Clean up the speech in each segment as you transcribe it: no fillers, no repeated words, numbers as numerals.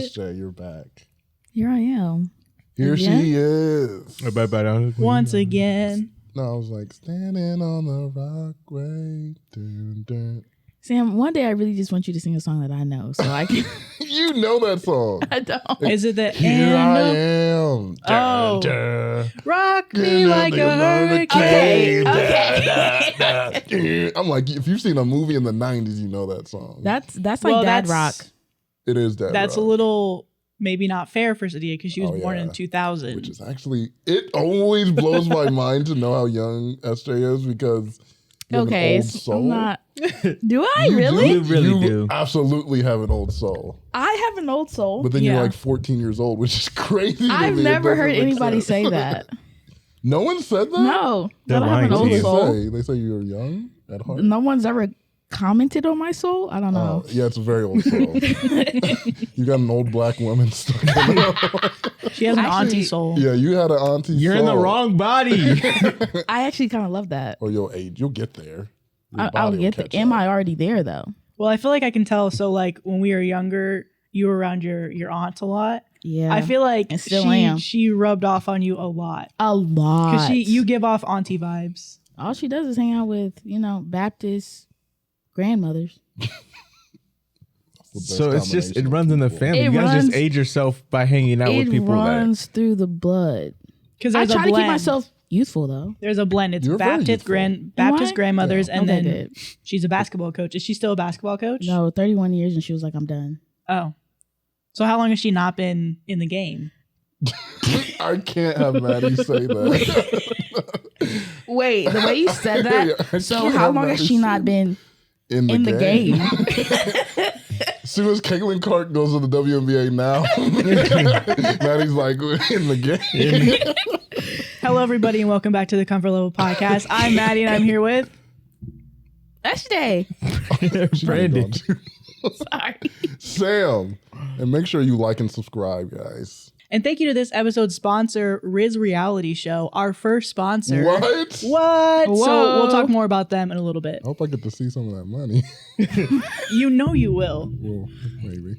SJ, you're back. Here I am. Here she is. Once again. No, I was like, standing on the rockway. Dun, dun. Sam, one day I really just want you to sing a song that I know, so I can. You know that song. I don't. Is it the Here I am. Oh. Dun, dun. Rock me like a hurricane. Okay. I'm like, if you've seen a movie in the 90s, you know that song. That's like Dad Rock. It is Dad That's Rock. a little maybe not fair for Sadia because she was born yeah. in 2000. Which is actually, it always blows my mind to know how young SJ is because you have an old soul. I'm not. Do I You really? do. You really You do. absolutely have an old soul. I have an old soul. But then Yeah. you're like 14 years old, which is crazy. I've to me. It never doesn't heard make anybody sense. say that. No one said that? No, They're that I have an lying to old you. soul. They say you're young at heart. No one's ever commented on my soul. I don't know. Yeah, it's a very old soul. You got an old black woman stuck in there. She has an Actually- auntie soul. Yeah, you had an auntie You're in the soul. wrong body. I actually kind of love that. Or you'll age. You'll get there. Your I'll body will get there. catch Am up. I already there though? Well, I feel like I can tell. So, like when we were younger, you were around your aunt a lot. Yeah, I feel like And still am. she rubbed off on you a lot a lot. because you give off auntie vibes. all she does is hang out with Baptist grandmothers. That's the best So it's just, it combination of runs in the people. family. It You guys runs- just age yourself by hanging out with It people runs through the blood. Because I there's a try to blend. keep myself youthful though. There's a blend. It's You're very Baptist youthful. What? grandmothers, and Okay, then good. she's a basketball coach. Is she still a basketball coach? No, 31 years and she was like, I'm done. Oh, so how long has she not been in the game? I can't have Maddie say that. Wait, the way you said Yeah, I so can't how have long has Maddie she say not been in in the game? As soon as Caitlin Clark goes to the WNBA now, Maddie's like in the game. Hello, everybody, and welcome back to the Comfort Level Podcast. I'm Maddie, and I'm here with. That's day. Brandon. Sorry. Sam. And make sure you like and subscribe, guys. And thank you to this episode's sponsor, Rizz Reality Show, our first sponsor. What? What? So Whoa. we'll talk more about them in a little bit. I hope I get to see some of that money. You know you will. Well, maybe.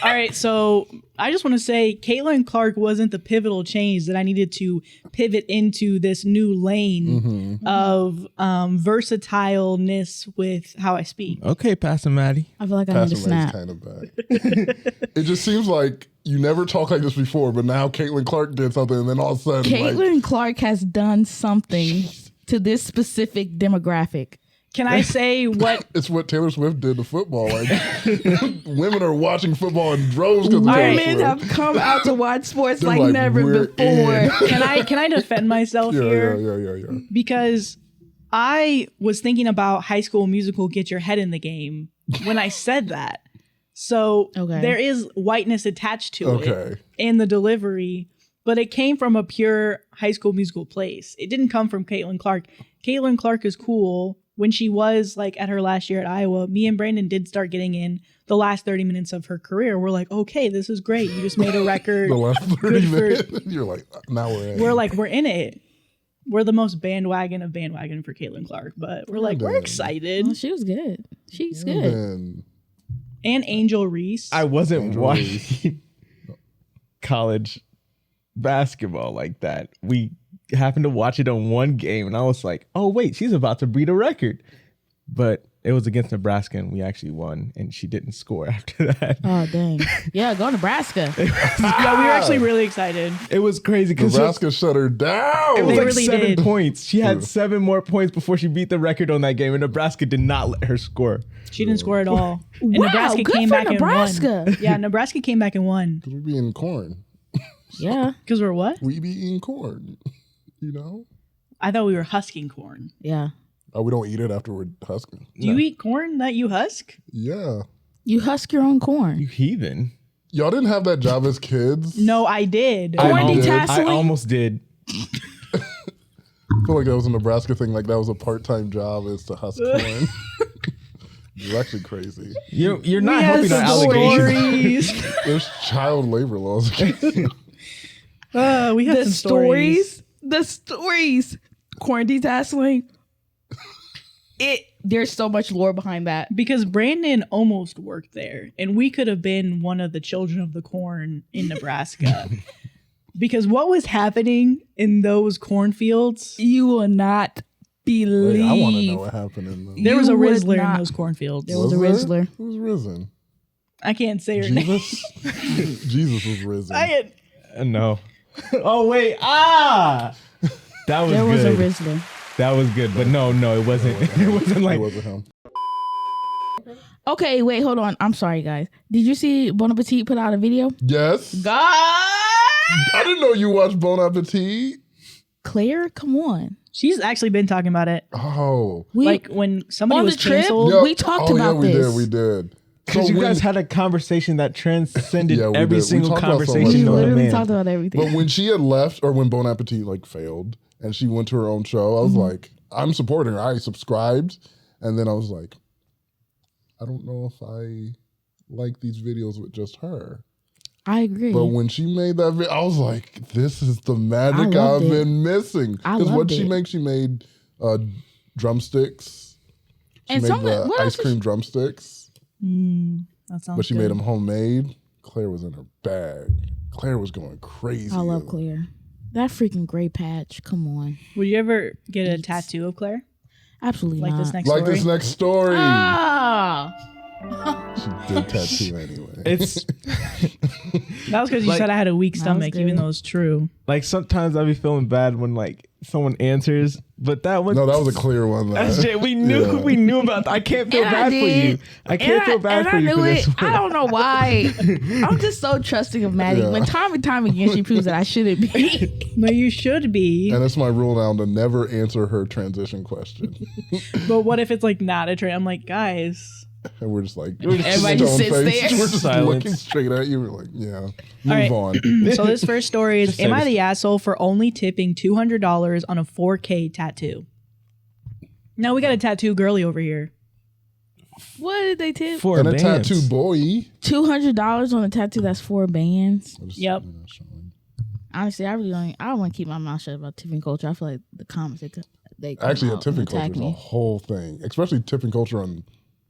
All right, so I just want to say Caitlin Clark wasn't the pivotal change that I needed to pivot into this new lane of versatileness with how I speak. Okay, Pastor Madi. I feel like I need Pastor a May's snap. kind of back. It just seems like you never talked like this before, but now Caitlin Clark did something, and then all of a sudden, Caitlin Clark has done something to this specific demographic. Can I say what? it's what Taylor Swift did to football. Like, women are watching football in droves because of Taylor Women Swift. have come out to watch sports They're like like, never "We're before. in." Can I defend myself here? Yeah. Because I was thinking about High School Musical Get Your Head in the Game when I said that. So Okay. there is whiteness attached to it Okay. in the delivery, but it came from a pure High School Musical place. It didn't come from Caitlin Clark. Caitlin Clark is cool. When she was like at her last year at Iowa, me and Brandon did start getting in the last 30 minutes of her career. We're like, okay, this is great. You just made a record. The last 30 Good for- minutes, you're like, now we're in. We're in it. We're the most bandwagon of bandwagon for Caitlin Clark, but we're like, we're Brandon. excited. Well, she was good. She's good. Then And Angel Reese. I wasn't Andrew watching college basketball like that. We happened to watch it on one game, and I was like, oh, wait, she's about to beat a record. But it was against Nebraska, and we actually won, and she didn't score after that. Oh, dang. Yeah, go Nebraska. Yeah, we were actually really excited. It was crazy because Nebraska shut her down. it was They like really 7 did. points. She had Yeah. 7 more points before she beat the record on that game, and Nebraska did not let her score. She didn't score at all. And Wow, Nebraska good came for back Nebraska. and won. Yeah, Nebraska came back and won. Because we be eating corn. Yeah. Because we're what? We be eating corn. You know? I thought we were husking corn. Yeah. Oh, we don't eat it after we're husking. Do you eat corn that you husk? Yeah. You husk your own corn. You heathen. Y'all didn't have that job as kids? No, I did. Corn I detasseling? almost did. I feel like that was a Nebraska thing. Like that was a part-time job is to husk corn. It's actually crazy. You're not We had helping our some allegations. stories. There's child labor laws. We have The some stories. stories. The stories. Corn detasseling. There's so much lore behind that. Because Brandon almost worked there, and we could have been one of the children of the corn in Nebraska. Because what was happening in those cornfields? You will not believe. Wait, I want to know what happened in those. There was a You would Rizzler in not- those cornfields. There was a Rizzler. Who was risen? I can't say her name. Jesus? Jesus was risen. No. Oh wait. That was There was good. a Rizzler. That was good, but no, it wasn't. It wasn't It like. wasn't him. Okay, wait, hold on. I'm sorry, guys. Did you see Bon Appetit put out a video? Yes. God! I didn't know you watched Bon Appetit. Claire, come on. She's actually been talking about it. Oh. Like when somebody on was the trip? canceled. Yeah. We talked about we this. did. We did. Because So you when- guys had a conversation that transcended Yeah, we every did. We single talked about so much conversation We stuff. of a literally man. talked about everything. But when she had left, or when Bon Appetit like failed, and she went to her own show, I was like, I'm supporting her. I subscribed, and then I was like, I don't know if I like these videos with just her. I agree. But when she made that video, I was like, this is the magic I loved I've it. been missing. I Because what loved she it. made, she made drumsticks. She And made some- the what else ice was cream drumsticks, That sounds but she good. made them homemade. Claire was in her bag. Claire was going crazy. I love Claire. That freaking gray patch. Come on. Would you ever get a tattoo of Claire? Absolutely Like not. this next Like story? this next story. Ah! She did tattoo anyway. It's That was because you Like- said I had a weak That was stomach, even good. though it's true. like sometimes I be feeling bad when like someone answers, but that one. No, that was a clear one. Though. That shit, we knew Yeah. we knew about that. I can't feel And I bad for did. you. I can't feel bad and for I you knew for this it. one. I don't know why. I'm just so trusting of Maddie. Yeah. When time and time again she proves that I shouldn't be. But you should be. And it's my rule now to never answer her transition question. But what if it's like not a trade? I'm like, guys. And we're just like, Everybody just sits stone-faced. there. We're just Silence. looking straight at you. We're like, yeah, move right. on. So this first story is: Just am say I this. the asshole for only tipping $200 on a 4K tattoo? Now we got a tattoo girly over here. What did they tip? For And a bands. tattoo boy. $200 on a tattoo that's 4 bands. Yep. Honestly, I really don't. I don't want to keep my mouth shut about tipping culture. I feel like the comments they come Actually, a out and tipping attack culture is a me. whole thing, especially tipping culture on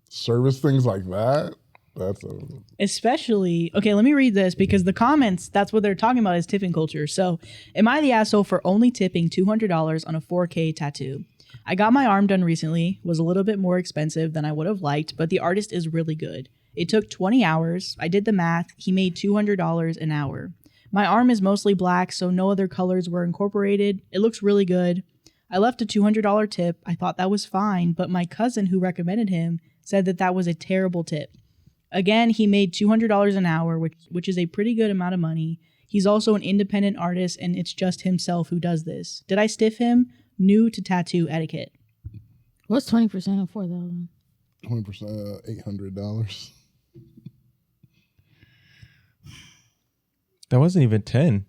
service things like that. That's a Especially, okay, let me read this because the comments, that's what they're talking about is tipping culture. So, am I the asshole for only tipping $200 on a 4K tattoo? I got my arm done recently, was a little bit more expensive than I would have liked, but the artist is really good. It took 20 hours. I did the math. He made $200 an hour. My arm is mostly black, so no other colors were incorporated. It looks really good. I left a $200 tip. I thought that was fine, but my cousin who recommended him said that that was a terrible tip. Again, he made $200 an hour, which is a pretty good amount of money. He's also an independent artist, and it's just himself who does this. Did I stiff him? New to tattoo etiquette. What's 20% of 4,000? 20%, $800. That wasn't even 10.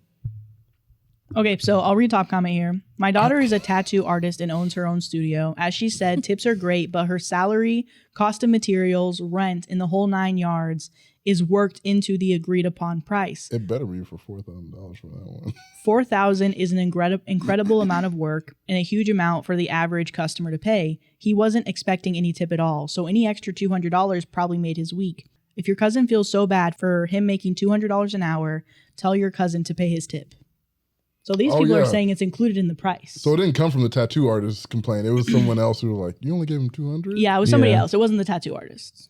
Okay, so I'll read top comment here. My daughter is a tattoo artist and owns her own studio. As she said, tips are great, but her salary, cost of materials, rent, and the whole 9 yards is worked into the agreed upon price. It better be for $4,000 for that one. $4,000 is an incredible amount of work and a huge amount for the average customer to pay. He wasn't expecting any tip at all, so any extra $200 probably made his week. If your cousin feels so bad for him making $200 an hour, tell your cousin to pay his tip. So these Oh, people are yeah. saying it's included in the price. So it didn't come from the tattoo artist's complaint. It was someone else who was like, you only gave him 200? Yeah, it was somebody Yeah. else. It wasn't the tattoo artist.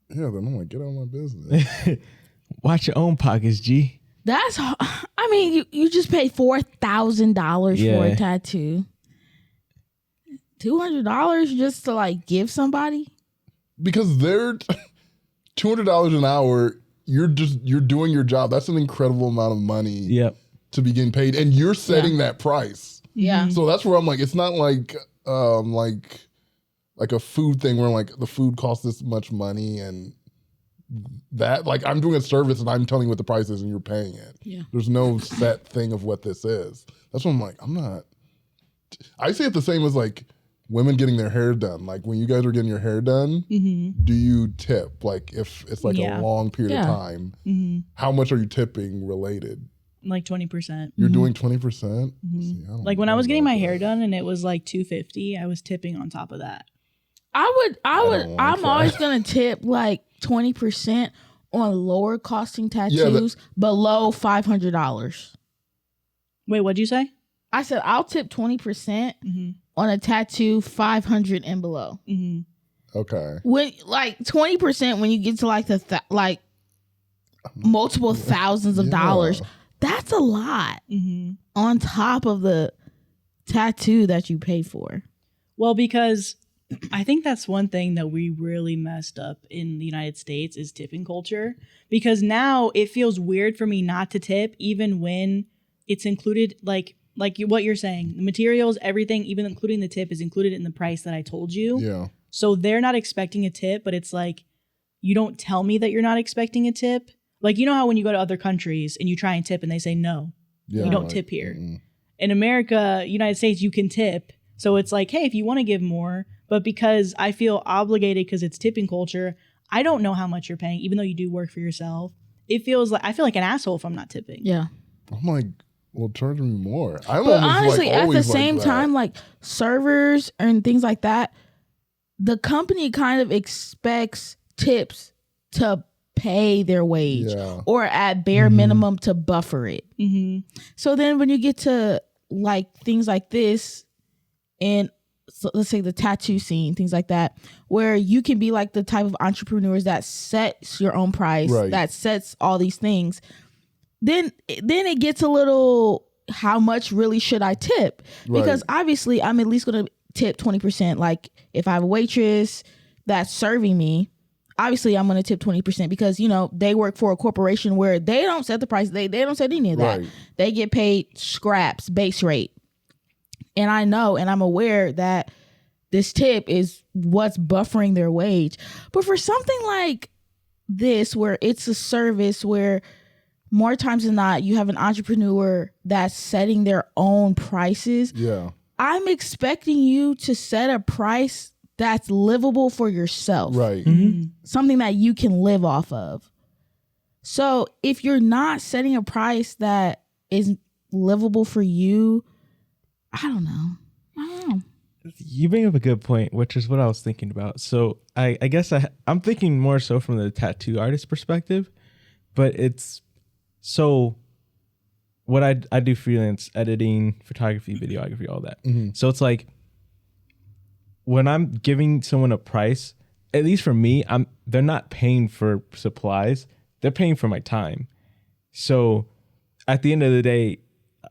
Yeah, then I'm like, get out of my business. Watch your own pockets, G. That's, I mean, you just paid $4,000 for Yeah. a tattoo. $200 just to like give somebody? Because they're $200 an hour, you're doing your job. That's an incredible amount of money Yep. to be getting paid. And you're setting that price. Yeah. So that's where I'm like, it's not like a food thing where like the food costs this much money and that like I'm doing a service and I'm telling you what the price is and you're paying it. Yeah. There's no set thing of what this is. That's what I'm like, I see it the same as like women getting their hair done. Like when you guys are getting your hair done, do you tip? Like if it's like Yeah. a long period Yeah. of time, how much are you tipping related? Like 20%. You're doing 20%? Like when I was getting my hair done and it was like $250, I was tipping on top of that. I'm always gonna tip like 20% on lower costing tattoos below $500. Wait, what'd you say? I said I'll tip 20% on a tattoo 500 and below. Okay. When like 20% when you get to like the like multiple thousands of dollars, that's a lot on top of the tattoo that you pay for. Well, because I think that's one thing that we really messed up in the United States is tipping culture. Because now it feels weird for me not to tip, even when it's included, like what you're saying. The materials, everything, even including the tip, is included in the price that I told you. Yeah. So they're not expecting a tip, but it's like, you don't tell me that you're not expecting a tip. Like, you know how when you go to other countries and you try and tip and they say no, you don't tip here. In America, United States, you can tip. So it's like, hey, if you want to give more, but because I feel obligated because it's tipping culture, I don't know how much you're paying, even though you do work for yourself. It feels like I feel like an asshole if I'm not tipping. Yeah. I'm like, well, charge me more. I'm but honestly, like, at the same time, like servers and things like that, the company kind of expects tips to pay their wage or at bare minimum to buffer it. So then when you get to like things like this, and so let's say the tattoo scene, things like that, where you can be like the type of entrepreneurs that sets your own price, that sets all these things, then it gets a little, how much really should I tip? Because obviously I'm at least going to tip 20%. Like if I have a waitress that's serving me, obviously I'm going to tip 20% because, you know, they work for a corporation where they don't set the price. They don't set any of that. They get paid scraps, base rate. And I know and I'm aware that this tip is what's buffering their wage. But for something like this, where it's a service where more times than not, you have an entrepreneur that's setting their own prices. Yeah. I'm expecting you to set a price that's livable for yourself. Right. Something that you can live off of. So if you're not setting a price that is livable for you, I don't know. You bring up a good point, which is what I was thinking about. So I guess I'm thinking more so from the tattoo artist perspective, but it's so what I do freelance editing, photography, videography, all that. So it's like when I'm giving someone a price, at least for me, they're not paying for supplies. They're paying for my time. So at the end of the day,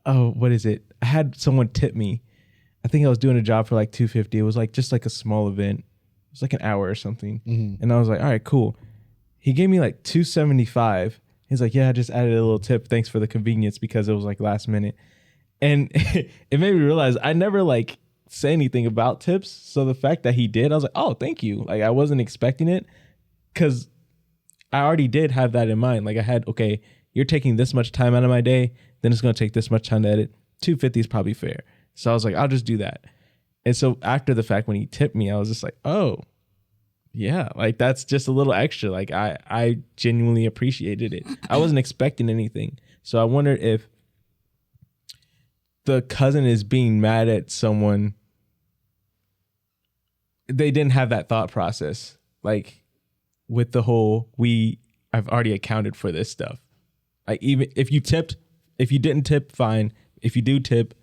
what is it? I had someone tip me. I think I was doing a job for like $250. It was like just like a small event. It was like an hour or something. And I was like, all right, cool. He gave me like $275. He's like, yeah, I just added a little tip. Thanks for the convenience because it was like last minute. And it made me realize I never like say anything about tips. So the fact that he did, I was like, oh, thank you. Like I wasn't expecting it because I already did have that in mind. Like I had, okay, you're taking this much time out of my day, then it's going to take this much time to edit. $250 is probably fair. So I was like, I'll just do that. And so after the fact, when he tipped me, I was just like, oh, yeah, like that's just a little extra. Like I genuinely appreciated it. I wasn't expecting anything. So I wondered if the cousin is being mad at someone. They didn't have that thought process. Like with the whole, I've already accounted for this stuff. Like even if you didn't tip, fine. If you do tip,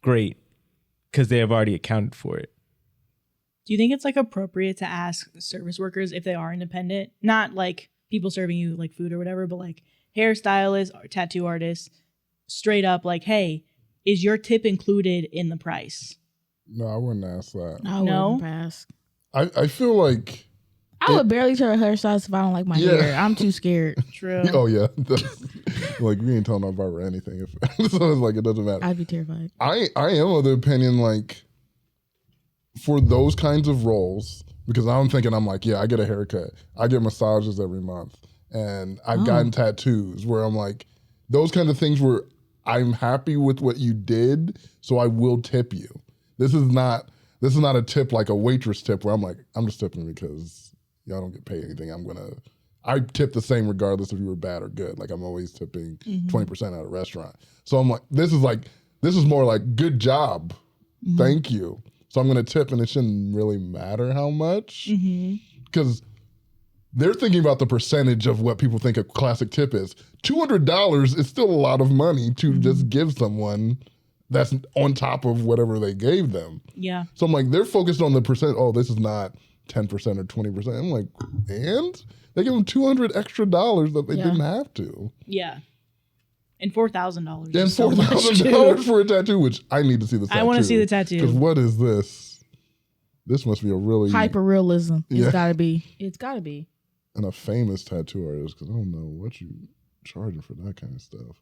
great, because they have already accounted for it. Do you think it's like appropriate to ask service workers if they are independent? Not like people serving you like food or whatever, but like hairstylists or tattoo artists, straight up like, hey, is your tip included in the price? No, I wouldn't ask that. I wouldn't ask. I feel like I would barely tell a hairstylist if I don't like my hair. I'm too scared. True. Oh yeah. Like we ain't telling our barber anything. So it's like it doesn't matter. I'd be terrified. I am of the opinion like for those kinds of roles, because I'm thinking I'm like, yeah, I get a haircut. I get massages every month. And I've gotten tattoos where I'm like, those kind of things where I'm happy with what you did, so I will tip you. This is not a tip like a waitress tip where I'm like, I'm just tipping because y'all don't get paid anything. I tip the same regardless if you were bad or good. Like I'm always tipping 20% at a restaurant. So I'm like, this is more like good job. Thank you. So I'm going to tip, and it shouldn't really matter how much. Mm-hmm. Because they're thinking about the percentage of what people think a classic tip is. $200 is still a lot of money to just give someone that's on top of whatever they gave them. Yeah. So I'm like, they're focused on the percent. Oh, this is not 10% or 20%. I'm like, and they give them $200 extra that they didn't have to. Yeah. And $4,000. And $4,000 for a tattoo, which I need to see the tattoo. I want to see the tattoo. Because what is this? This must be a really hyper realism. It's gotta be. It's gotta be. And a famous tattoo artist, because I don't know what you charging for that kind of stuff.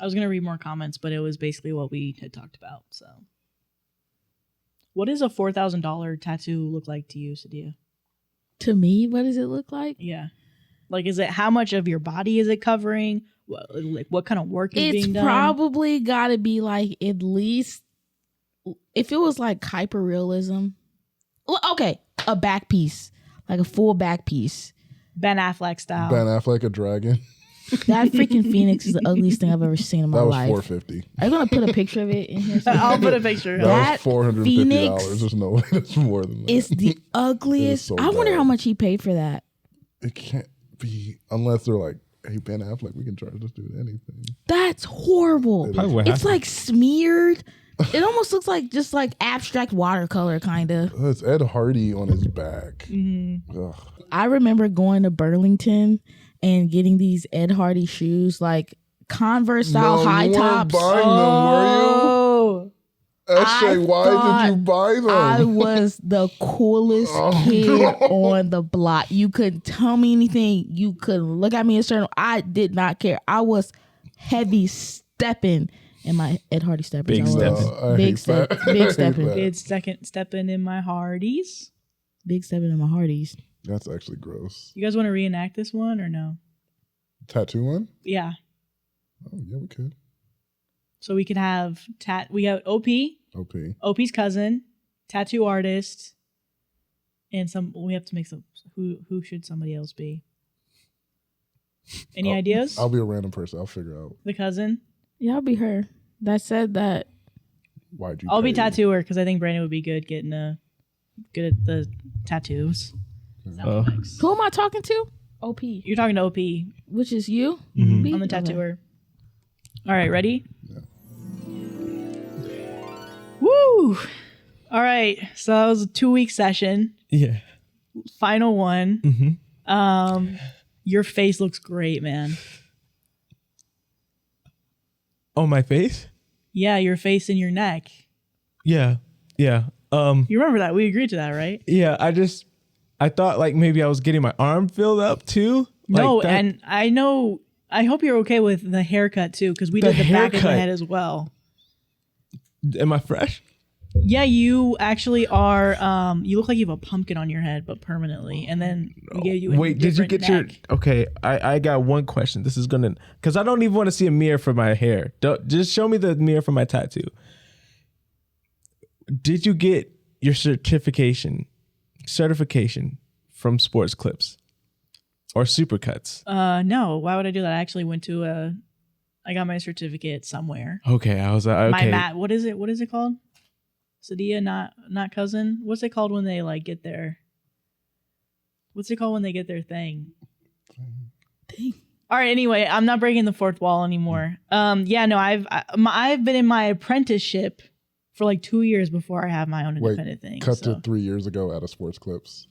I was gonna read more comments, but it was basically what we had talked about. So, what does a $4,000 tattoo look like to you, Sadia? To me, what does it look like? Yeah, like, is it how much of your body is it covering? What kind of work is being done? It's probably got to be like at least, if it was like hyper realism. Well, okay, a back piece, like a full back piece. Ben Affleck style. Ben Affleck, a dragon. That freaking phoenix is the ugliest thing I've ever seen in my life. That was $450. Are you gonna put a picture of it in here? I'll put a picture. That was $450. There's no way that's more than that. It's the ugliest. So I wonder bad. how much he paid for that. It can't be unless they're like, hey, Ben Affleck, we can charge this dude anything. That's horrible. It's like smeared. It almost looks like just like abstract watercolor, kind of. It's Ed Hardy on his back. Mm-hmm. I remember going to Burlington and getting these Ed Hardy shoes, like Converse style high tops. Buying them, were you? Eshay, why did you buy them? I was the coolest kid on the block. You couldn't tell me anything. You couldn't look at me a certain. I did not care. I was heavy stepping in my Ed Hardy steppers. Big stepping. Big stepping. It's second stepping in my Hardees. Big stepping in my Hardees. That's actually gross. You guys want to reenact this one or no? Tattoo one? Yeah. Oh yeah, we could. So we could have we got OP's cousin, tattoo artist, and we have to make some. Who should somebody else be? Any ideas? I'll be a random person. I'll figure out. The cousin. Yeah, I'll be her. That said that. Why'd you? I'll be tattooer because I think Brandon would be good good at the tattoos. Who am I talking to? OP. You're talking to OP, which is you. I'm the tattooer. All right, ready? Yeah. Woo! All right, so that was a 2-week session. Yeah. Final one. Mm-hmm. Your face looks great, man. On my face? Yeah, your face and your neck. Yeah. Yeah. You remember that? We agreed to that, right? Yeah, I thought like maybe I was getting my arm filled up too. No, like and I hope you're okay with the haircut too, because we did the back of the head as well. Am I fresh? Yeah, you actually are. You look like you have a pumpkin on your head, but permanently. And then we gave you a Wait, did you get neck. Okay, I got one question. This is gonna, because I don't even want to see a mirror for my hair. Just show me the mirror for my tattoo. Did you get your certification from Sports Clips or Supercuts? No. Why would I do that? I actually went to I got my certificate somewhere. Okay, I was okay. My mat. What is it? What is it called? Sadia, not cousin. What's it called when they like get their? What's it called when they get their thing? All right. Anyway, I'm not breaking the fourth wall anymore. Yeah. No. I've been in my apprenticeship for like 2 years before I have my own independent thing. Cut to 3 years ago at a Sports Clips.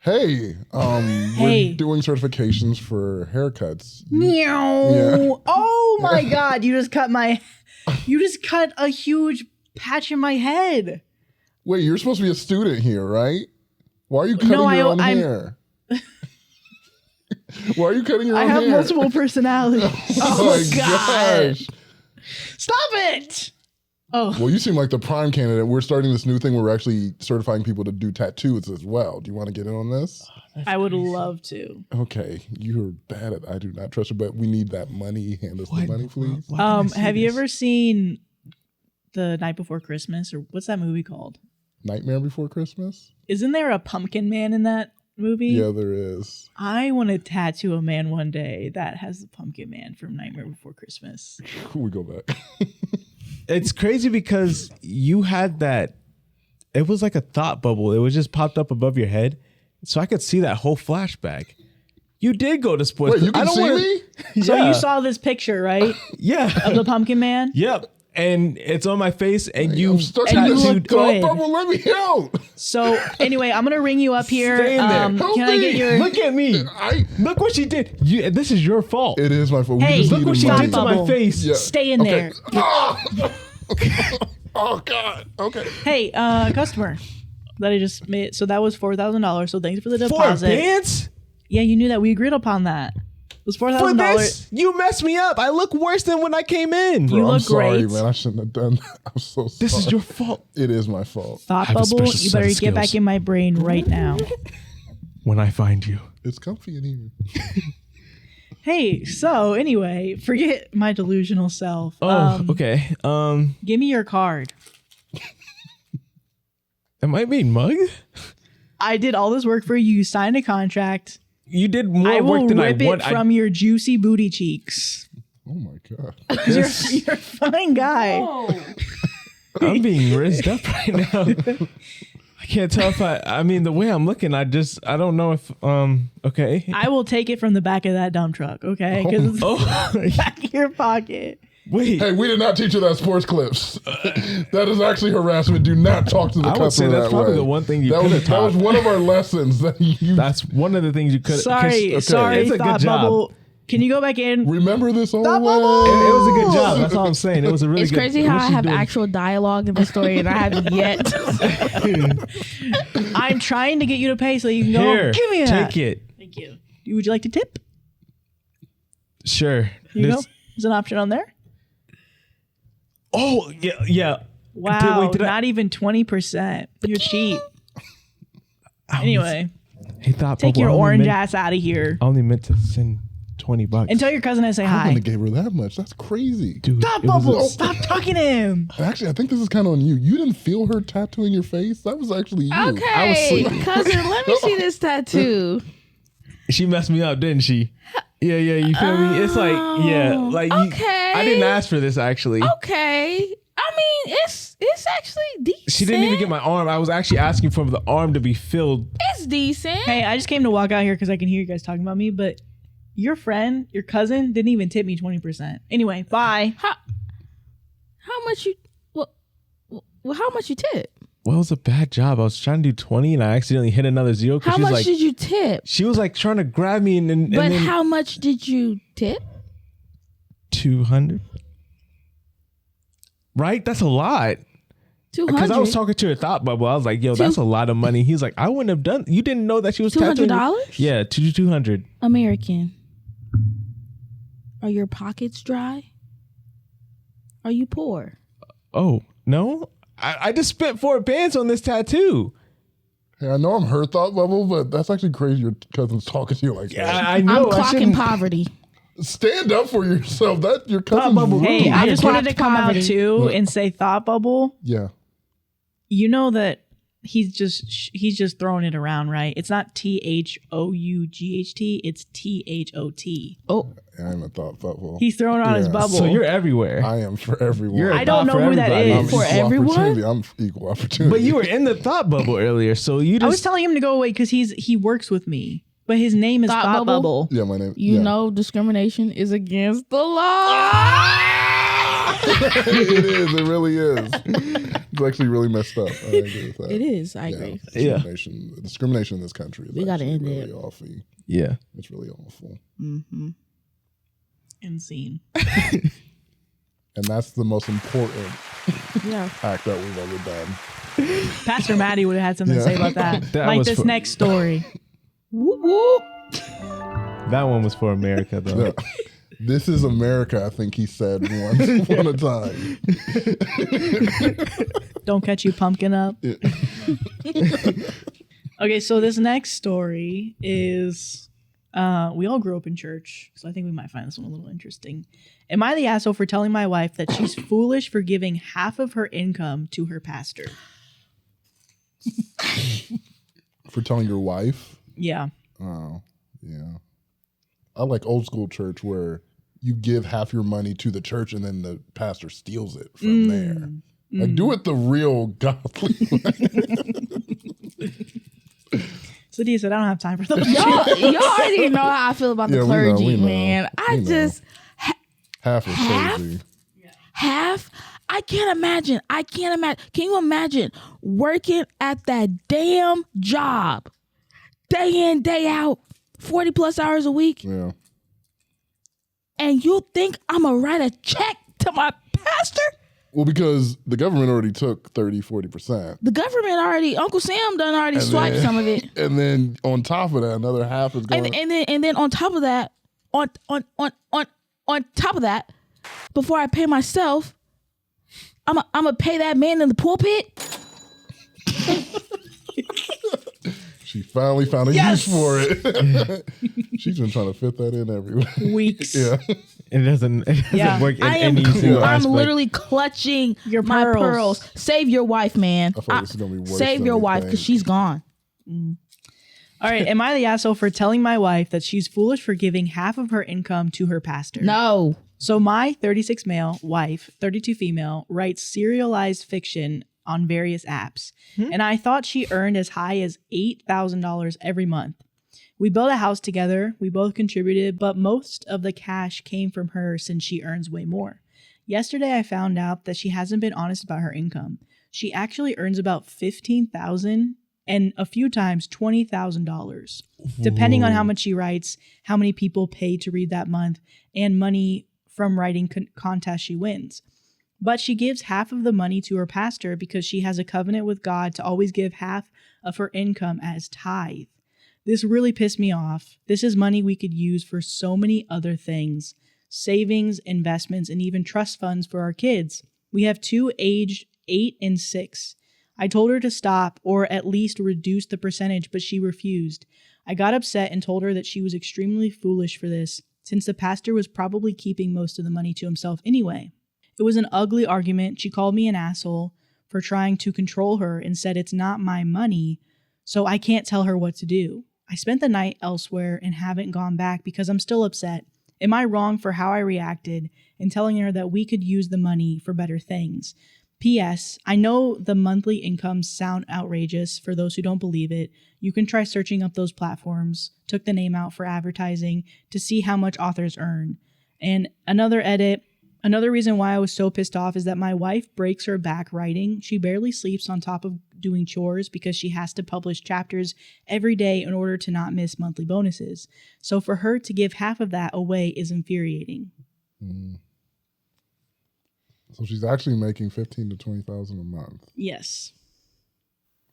Hey, we're doing certifications for haircuts. Meow. Yeah. Oh my God! You just cut a huge patch in my head. Wait, you're supposed to be a student here, right? Why are you cutting your own hair? Why are you cutting your own hair? I have multiple personalities. Oh my gosh. Stop it. Oh. Well, you seem like the prime candidate. We're starting this new thing where we're actually certifying people to do tattoos as well. Do you want to get in on this? I would love to. Okay. You're bad at I do not trust you, but we need that money. Hand us the money, please. Have you ever seen The Night Before Christmas, or what's that movie called? Nightmare Before Christmas? Isn't there a pumpkin man in that movie? Yeah, there is. I want to tattoo a man one day that has the pumpkin man from Nightmare Before Christmas. We go back. It's crazy because you had that. It was like a thought bubble. It was just popped up above your head, so I could see that whole flashback. You did go to sports. Wait, you can see me? So Yeah. you saw this picture, right? Yeah. Of the pumpkin man? Yep. And it's on my face, and you I'm stuck and in you this look thought good. bubble. Let me out. So anyway, I'm gonna ring you up here. Stay in there. Help Can I me. get your Look at me. Look what she did. This is your fault. It is my fault. We Hey, just Look needed what she money. did to my Bubble. face. Yeah. Stay in there. Oh. Oh God. Okay. Hey, customer that I just made. So that was $4,000. So thanks for the For deposit. pants? Yeah, you knew that. We agreed upon that. It was For $4,000. this? You messed me up. I look worse than when I came in. You I'm look sorry, great. man. I shouldn't have done that. I'm so sorry. This is your fault. It is my fault. Thought have a bubble. special You set better of get back skills. in my brain right now. When I find you. It's comfy in here. Hey, so anyway, forget my delusional self. Oh, okay. Give me your card. Am I being mugged? I did all this work for you. You signed a contract. You did more I will work than I rip it want. from your juicy booty cheeks. Oh my God. You're a fine guy. I'm being rizzed up right now. I can't tell if I mean, the way I'm looking, I don't know if, okay. I will take it from the back of that dump truck, okay? Because it's Oh, back of your pocket. wait. Hey, we did not teach you that sports clips. That is actually harassment. Do not talk to the I would say customer that's that probably way. the one thing you that could was, have that was taught. one of our lessons that you That's one of the things you could. Sorry, okay, sorry, it's a good thought job. bubble. Can you go back in? remember this all Thought the way. bubble! It was a good job. That's all I'm saying. It was a really It's good. crazy how what I she have doing? actual dialogue in the story and I haven't yet. I'm trying to get you to pay so you can go Here, home. Give me that. take it. Thank you. Would you like to tip? Sure. Here you go. There's an option on there. Oh yeah. Wow, Did I- not even 20%. You're cheap. Anyway, He thought take Bubble, your I only orange meant- ass out of here. I only meant to send $20. And tell your cousin I say I hi. wouldn't have gave her that much. That's crazy. Dude, Stop, it was a- Bubbles. Stop talking to him. Actually, I think this is kind of on you. You didn't feel her tattooing your face. That was actually you. Okay, I was sleeping. cousin, let me see this tattoo. She messed me up, didn't she? Yeah, you feel me? It's like, yeah, like okay. I didn't ask for this actually. Okay. I mean, it's actually decent. She didn't even get my arm. I was actually asking for the arm to be filled. It's decent. Hey, I just came to walk out here because I can hear you guys talking about me, but your friend, your cousin, didn't even tip me 20%. Anyway, bye. How much you? Well, how much you tip? Well, it was a bad job. I was trying to do 20 and I accidentally hit another zero. How She was much like, did you tip? she was like trying to grab me and But then how much did you tip? 200. Right? That's a lot. 200. Because I was talking to her thought bubble. I was like, yo, that's a lot of money. He's like, I wouldn't have done. You didn't know that she was tattooing. $200? Yeah, 200. American. Are your pockets dry? Are you poor? Oh, no? I just spent $4 on this tattoo. Hey, I know I'm her thought bubble, but that's actually crazy. Your cousin's talking to you like that. I know. I'm I clocking shouldn't. Poverty. Stand up for yourself. That your cousin's bubble. rude. Hey, I just wanted to come out Poverty. too and say Thought Bubble. Yeah. You know that he's just throwing it around, right? It's not THOUGHT, it's THOT. Oh, I'm a thought bubble. He's throwing on his Yeah. bubble. So you're everywhere. I am for everyone. You're a I don't thought know for who that everybody. I'm is. For equal everyone? opportunity. I'm equal opportunity. But you were in the thought bubble earlier, so you just. I was telling him to go away because he works with me, but his name is Thought Thought Bubble? Bubble. Yeah, my name. you yeah. know discrimination is against the law. It is. It really is. It's actually really messed up. I agree with that. It is. I agree. Yeah. Discrimination in this country is We gotta actually end really it. awful. Yeah. It's really awful. Mm-hmm. And scene. And that's the most important Yeah. act that we've ever done. Pastor Madi would have had something to say about that. That like was this for- next story. Whoop whoop. That one was for America, though. Yeah. This is America, I think he said once upon a time. Don't catch you pumpkin up. Yeah. Okay, so this next story is we all grew up in church, so I think we might find this one a little interesting. Am I the asshole for telling my wife that she's foolish for giving half of her income to her pastor? For telling your wife? Yeah. Oh, yeah. I like old school church where you give half your money to the church and then the pastor steals it from there. Like, do it the real godly way. So Dia said, I don't have time for those. Y'all already know how I feel about the clergy, man. Half is crazy. Half? I can't imagine. Can you imagine working at that damn job day in, day out, 40 plus hours a week? Yeah. And you think I'm going to write a check to my pastor? Well, because the government already took 30-40%. The government already, Uncle Sam done already swiped some of it. And then on top of that, another half is going. And then on top of that, on top of that, before I pay myself, I'm gonna pay that man in the pulpit. She finally found a use for it. She's been trying to fit that in everywhere. Weeks. Yeah. It doesn't work in any single I'm aspect. literally clutching your my pearls. Save your wife, man. I feel like this is gonna be worse Save than your we wife think. because she's gone. All right. Am I the asshole for telling my wife that she's foolish for giving half of her income to her pastor? No. So my 36 male wife, 32 female, writes serialized fiction on various apps. And I thought she earned as high as $8,000 every month. We built a house together. We both contributed, but most of the cash came from her since she earns way more. Yesterday, I found out that she hasn't been honest about her income. She actually earns about $15,000 and a few times $20,000, depending on how much she writes, how many people pay to read that month, and money from writing contests she wins. But she gives half of the money to her pastor because she has a covenant with God to always give half of her income as tithe. This really pissed me off. This is money we could use for so many other things. Savings, investments, and even trust funds for our kids. We have two aged 8 and 6. I told her to stop or at least reduce the percentage, but she refused. I got upset and told her that she was extremely foolish for this, since the pastor was probably keeping most of the money to himself anyway. It was an ugly argument. She called me an asshole for trying to control her and said it's not my money, so I can't tell her what to do. I spent the night elsewhere and haven't gone back because I'm still upset. Am I wrong for how I reacted in telling her that we could use the money for better things? P.S. I know the monthly incomes sound outrageous for those who don't believe it. You can try searching up those platforms. Took the name out for advertising to see how much authors earn. And another reason why I was so pissed off is that my wife breaks her back writing. She barely sleeps on top of doing chores because she has to publish chapters every day in order to not miss monthly bonuses. So for her to give half of that away is infuriating. So she's actually making $15,000 to $20,000 a month. Yes.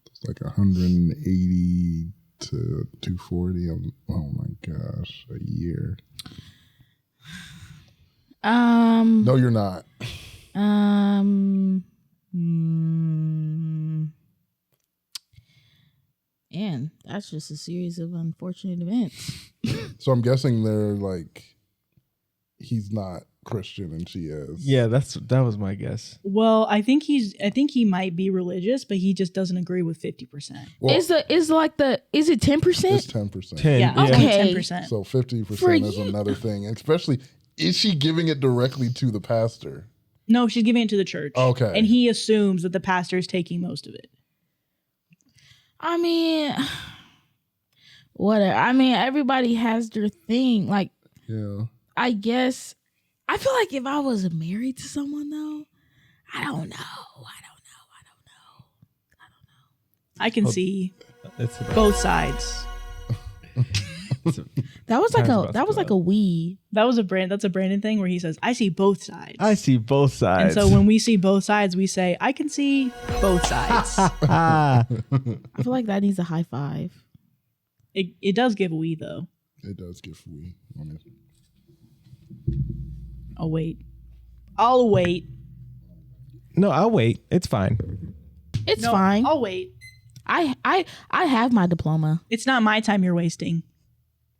It's like 180 to 240. Oh my gosh, a year. No, you're not. And that's just a series of unfortunate events. So I'm guessing they're like, he's not Christian and she is. Yeah, that was my guess. Well, I think he might be religious, but he just doesn't agree with 50%. Well, is it 10%? It's 10%. 10. Yeah, Okay. 10%. So 50% is another thing. Especially, is she giving it directly to the pastor? No, she's giving it to the church. Okay. And he assumes that the pastor is taking most of it. I mean, whatever. I mean, everybody has their thing. Like, Yeah. I guess, I feel like if I was married to someone, though, I don't know. I can see It's both sides. That was like a we. That's a Brandon thing where he says, I see both sides. I see both And sides. so when we see both sides, we say, I can see both sides. I feel like that needs a high five. It does give a we, though. It does give we on it. I'll wait. I'll wait. No, I'll wait. It's fine. It's No, fine. I'll wait. I have my diploma. It's not my time you're wasting.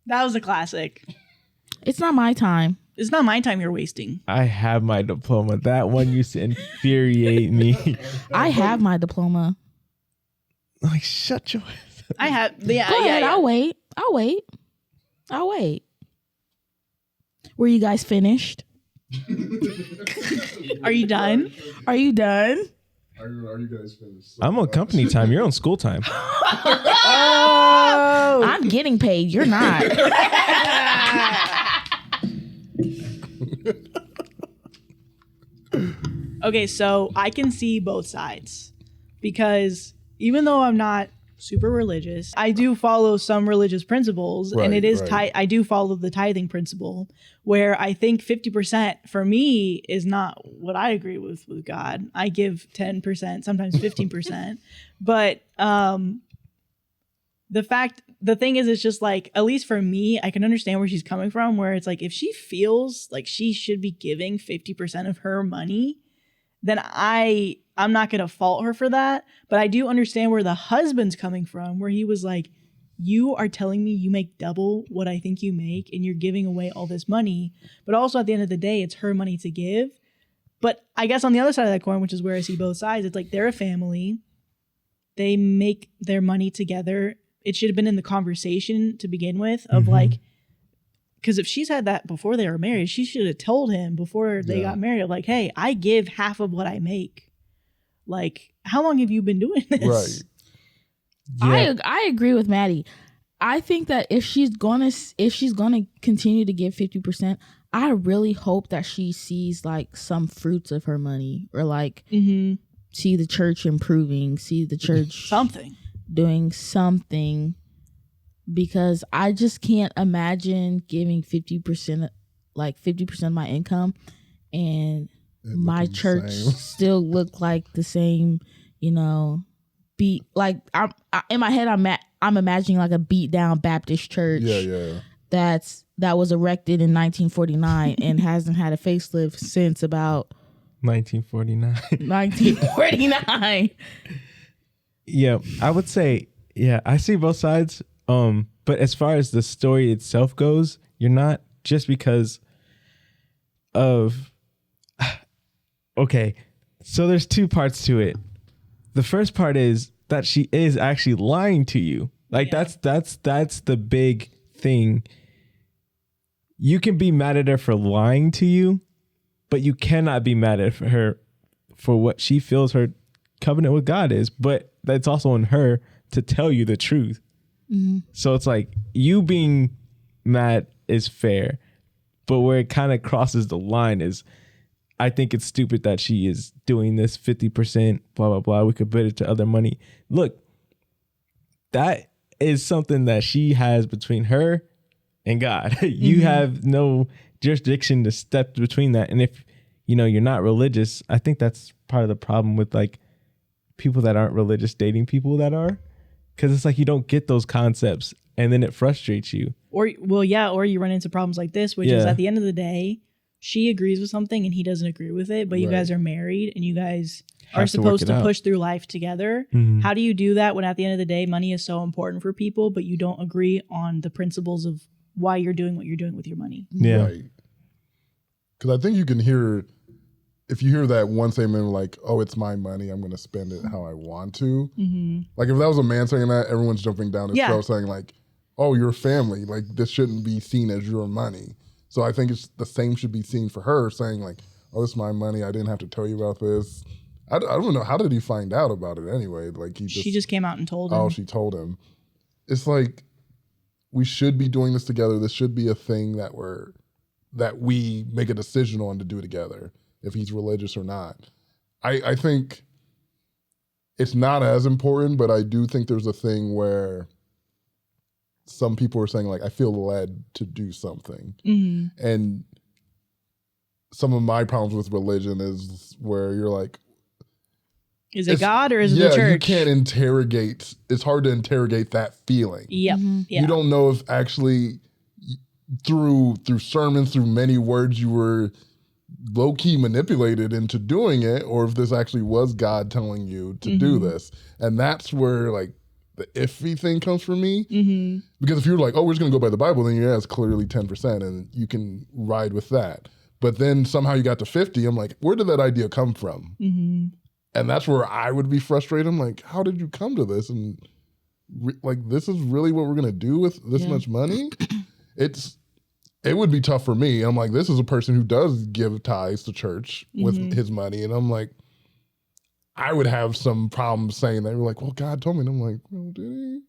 That was a classic. It's not my time. It's not my time you're wasting. I have my diploma. That one used to infuriate me. I have my diploma. Like, shut your ass up. I have. Yeah, Go ahead. yeah. I'll wait. Were you guys finished? Are you done? Are you done? Are you guys finished? I'm on company time. You're on school time. Oh, I'm getting paid. You're not. Okay, so I can see both sides because even though I'm not super religious, I do follow some religious principles, and it is I do follow the tithing principle, where I think 50% for me is not what I agree with God. I give 10%, sometimes 15%, but the thing is, it's just like, at least for me, I can understand where she's coming from, where it's like, if she feels like she should be giving 50% of her money, then I'm not going to fault her for that. But I do understand where the husband's coming from, where he was like, you are telling me you make double what I think you make, and you're giving away all this money. But also at the end of the day, it's her money to give. But I guess on the other side of that coin, which is where I see both sides, it's like, they're a family. They make their money together. It should have been in the conversation to begin with of like, because if she's had that before they were married, she should have told him before they got married, like, hey, I give half of what I make. Like, how long have you been doing this? Right. Yeah. I agree with Maddie. I think that if she's gonna continue to give 50%, I really hope that she sees like some fruits of her money, or like see the church improving, see the church doing something, because I just can't imagine giving 50%, like 50% of my income, and my church still look like the same, you know, beat, like in my head I'm imagining like a beat down Baptist church that was erected in 1949 and hasn't had a facelift since about 1949. Yeah, I would say, I see both sides. But as far as the story itself goes, you're not just because of, okay, so there's two parts to it. The first part is that she is actually lying to you. Like that's the big thing. You can be mad at her for lying to you, but you cannot be mad at her for what she feels her covenant with God is. But that's also on her to tell you the truth. So it's like, you being mad is fair, but where it kind of crosses the line is, I think it's stupid that she is doing this 50%, blah, blah, blah. We could put it to other money. Look, that is something that she has between her and God. You have no jurisdiction to step between that. And if, you're not religious, I think that's part of the problem with like people that aren't religious dating people that are. Because it's like, you don't get those concepts, and then it frustrates you. Or you run into problems like this, which is at the end of the day, she agrees with something and he doesn't agree with it, but you guys are married and you guys are supposed to push through life together. How do you do that when at the end of the day, money is so important for people, but you don't agree on the principles of why you're doing what you're doing with your money? Yeah. Right. Because I think you can hear, if you hear that one statement like, oh, it's my money, I'm going to spend it how I want to. Like if that was a man saying that, everyone's jumping down his throat saying like, oh, you're family. Like this shouldn't be seen as your money. So I think it's the same should be seen for her saying like, oh, it's my money. I didn't have to tell you about this. I don't know. How did he find out about it anyway? Like she just came out and told him. Oh, she told him. It's like, we should be doing this together. This should be a thing that we make a decision on to do together, if he's religious or not. I think it's not as important, but I do think there's a thing where some people are saying like, I feel led to do something. And some of my problems with religion is where you're like, is it God or is it the church? You can't interrogate. It's hard to interrogate that feeling. Yep. Yeah. You don't know if actually through sermons, through many words, you were low-key manipulated into doing it, or if this actually was God telling you to do this. And that's where like the iffy thing comes for me. Because if you're like, oh, we're just gonna go by the Bible, then it's clearly 10% and you can ride with that. But then somehow you got to 50, I'm like, where did that idea come from? And that's where I would be frustrated. I'm like, how did you come to this? And like, this is really what we're gonna do with this much money? it would be tough for me. I'm like, this is a person who does give tithes to church with his money. And I'm like, I would have some problems saying that. We're like, well, God told me. And I'm like, well, did he?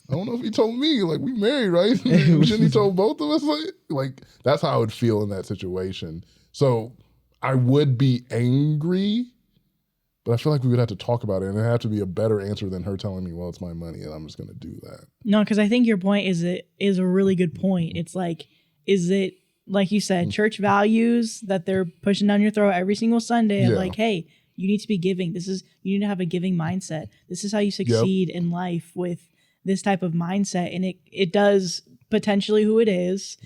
I don't know if he told me. Like, we married, right? Shouldn't he told both of us? Like, that's how I would feel in that situation. So I would be angry, but I feel like we would have to talk about it, and it have to be a better answer than her telling me, well, it's my money, and I'm just going to do that. No, because I think your point is a really good point. It's like, is it, like you said, church values that they're pushing down your throat every single Sunday of like, hey, you need to be giving. You need to have a giving mindset. This is how you succeed in life with this type of mindset. And it does potentially who it is,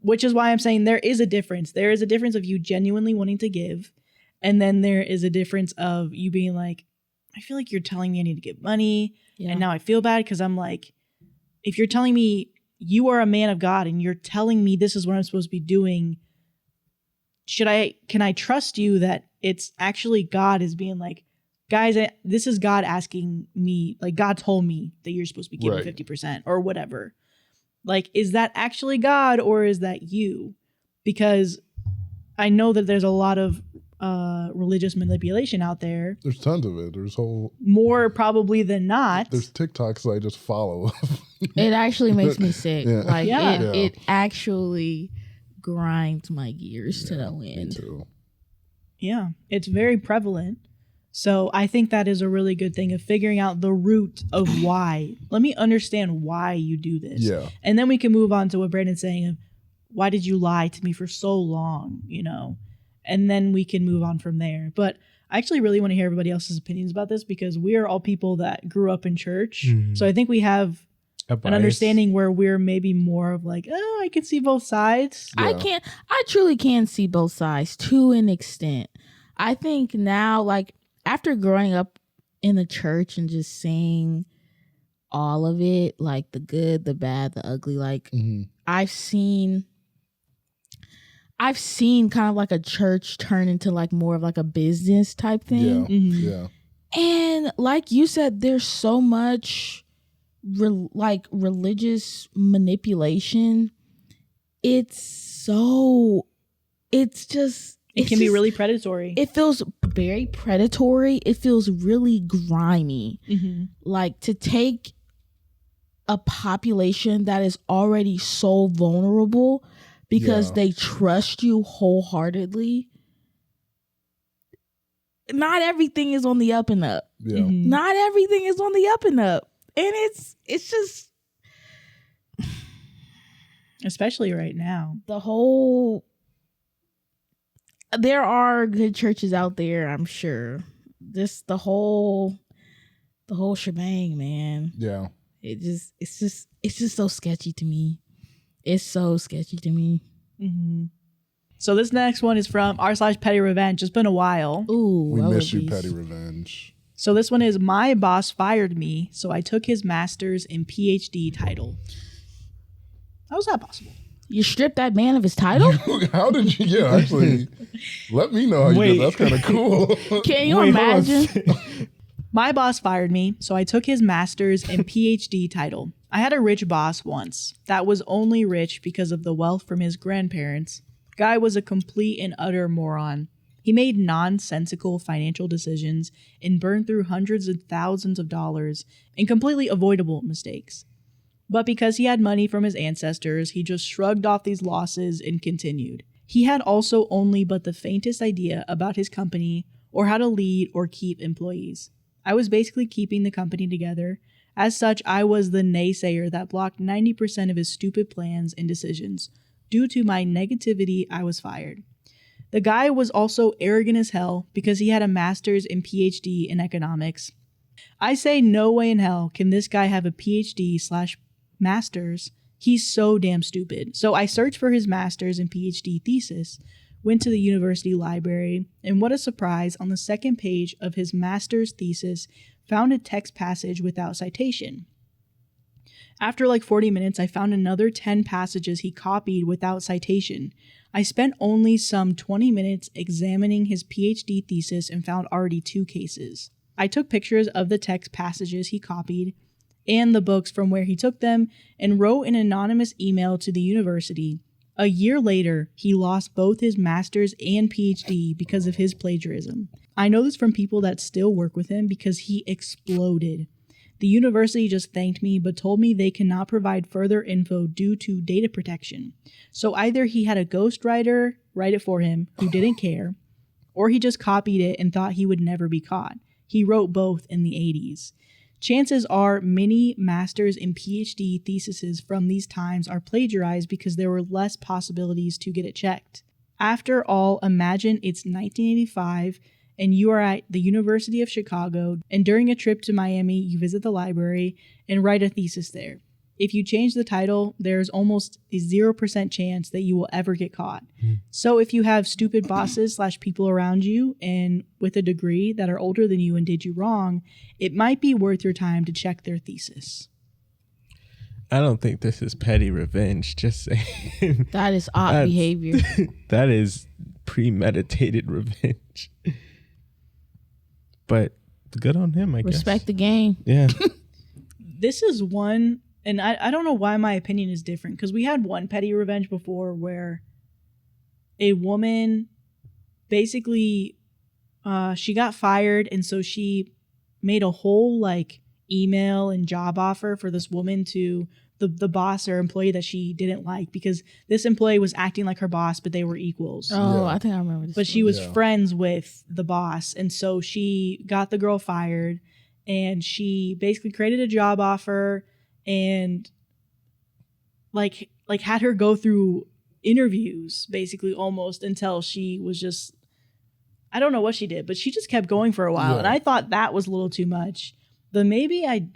which is why I'm saying there is a difference. There is a difference of you genuinely wanting to give. And then there is a difference of you being like, I feel like you're telling me I need to give money. Yeah. And now I feel bad because I'm like, if you're telling me you are a man of God and you're telling me this is what I'm supposed to be doing, can I trust you that it's actually God is being like, guys, this is God asking me, like God told me that you're supposed to be giving 50% or whatever. Like, is that actually God or is that you? Because I know that there's a lot of religious manipulation out there. There's tons of it. There's more probably than not. There's TikToks I just follow. It actually makes me sick. Like it actually grinds my gears to no end. Me too. Yeah, it's very prevalent. So I think that is a really good thing of figuring out the root of why. Let me understand why you do this. Yeah. And then we can move on to what Brandon's saying of why did you lie to me for so long, you know? And then we can move on from there. But I actually really want to hear everybody else's opinions about this because we are all people that grew up in church. Mm-hmm. So I think we have an understanding where we're maybe more of like, oh, I can see both sides. Yeah. I truly can see both sides to an extent. I think now, like, after growing up in the church and just seeing all of it, like the good, the bad, the ugly, like I've seen kind of like a church turn into like more of like a business type thing. Yeah. And like you said, there's so much religious manipulation. It can be really predatory. It feels very predatory. It feels really grimy. Like to take a population that is already so vulnerable because they trust you wholeheartly. Not everything is on the up and up. Yeah. Not everything is on the up and up. And it's just, especially right now. There are good churches out there, I'm sure. Just the whole shebang, man. Yeah. It's just so sketchy to me. It's so sketchy to me. So this next one is from r/Petty Revenge. It's been a while. Ooh, we miss you, Petty Revenge. So this one is, my boss fired me, so I took his master's and PhD title. How is that possible? You stripped that man of his title? How did you? Yeah, actually, let me know how you did. That's kind of cool. Can you imagine? My boss fired me, so I took his master's and PhD title. I had a rich boss once that was only rich because of the wealth from his grandparents. Guy was a complete and utter moron. He made nonsensical financial decisions and burned through hundreds of thousands of dollars in completely avoidable mistakes. But because he had money from his ancestors, he just shrugged off these losses and continued. He had also only but the faintest idea about his company or how to lead or keep employees. I was basically keeping the company together. As such, I was the naysayer that blocked 90% of his stupid plans and decisions. Due to my negativity, I was fired. The guy was also arrogant as hell because he had a master's and PhD in economics. I say no way in hell can this guy have a PhD/master's. He's so damn stupid. So I searched for his master's and PhD thesis, went to the university library, and what a surprise, on the second page of his master's thesis, found a text passage without citation. After like 40 minutes, I found another 10 passages he copied without citation. I spent only some 20 minutes examining his PhD thesis and found already 2 cases. I took pictures of the text passages he copied and the books from where he took them and wrote an anonymous email to the university. A year later, he lost both his master's and PhD because of his plagiarism. I know this from people that still work with him because he exploded. The university just thanked me but told me they cannot provide further info due to data protection. So either he had a ghostwriter write it for him who didn't care, or he just copied it and thought he would never be caught. He wrote both in the 80s. Chances are many master's and PhD theses from these times are plagiarized because there were less possibilities to get it checked. After all, imagine it's 1985 and you are at the University of Chicago, and during a trip to Miami, you visit the library and write a thesis there. If you change the title, there's almost a 0% chance that you will ever get caught. So if you have stupid bosses / people around you and with a degree that are older than you and did you wrong, it might be worth your time to check their thesis. I don't think this is petty revenge. Just saying. That is odd behavior. That is premeditated revenge. But good on him, I guess. Respect the game. Yeah. This is one, and I don't know why my opinion is different, because we had one petty revenge before where a woman basically, she got fired, and so she made a whole email and job offer for this woman to the boss or employee that she didn't like, because this employee was acting like her boss, but they were equals. Oh, yeah. I think I remember this. But she was friends with the boss, and so she got the girl fired, and she basically created a job offer and had her go through interviews basically almost until she was just, I don't know what she did, but she just kept going for a while. And I thought that was a little too much. But maybe I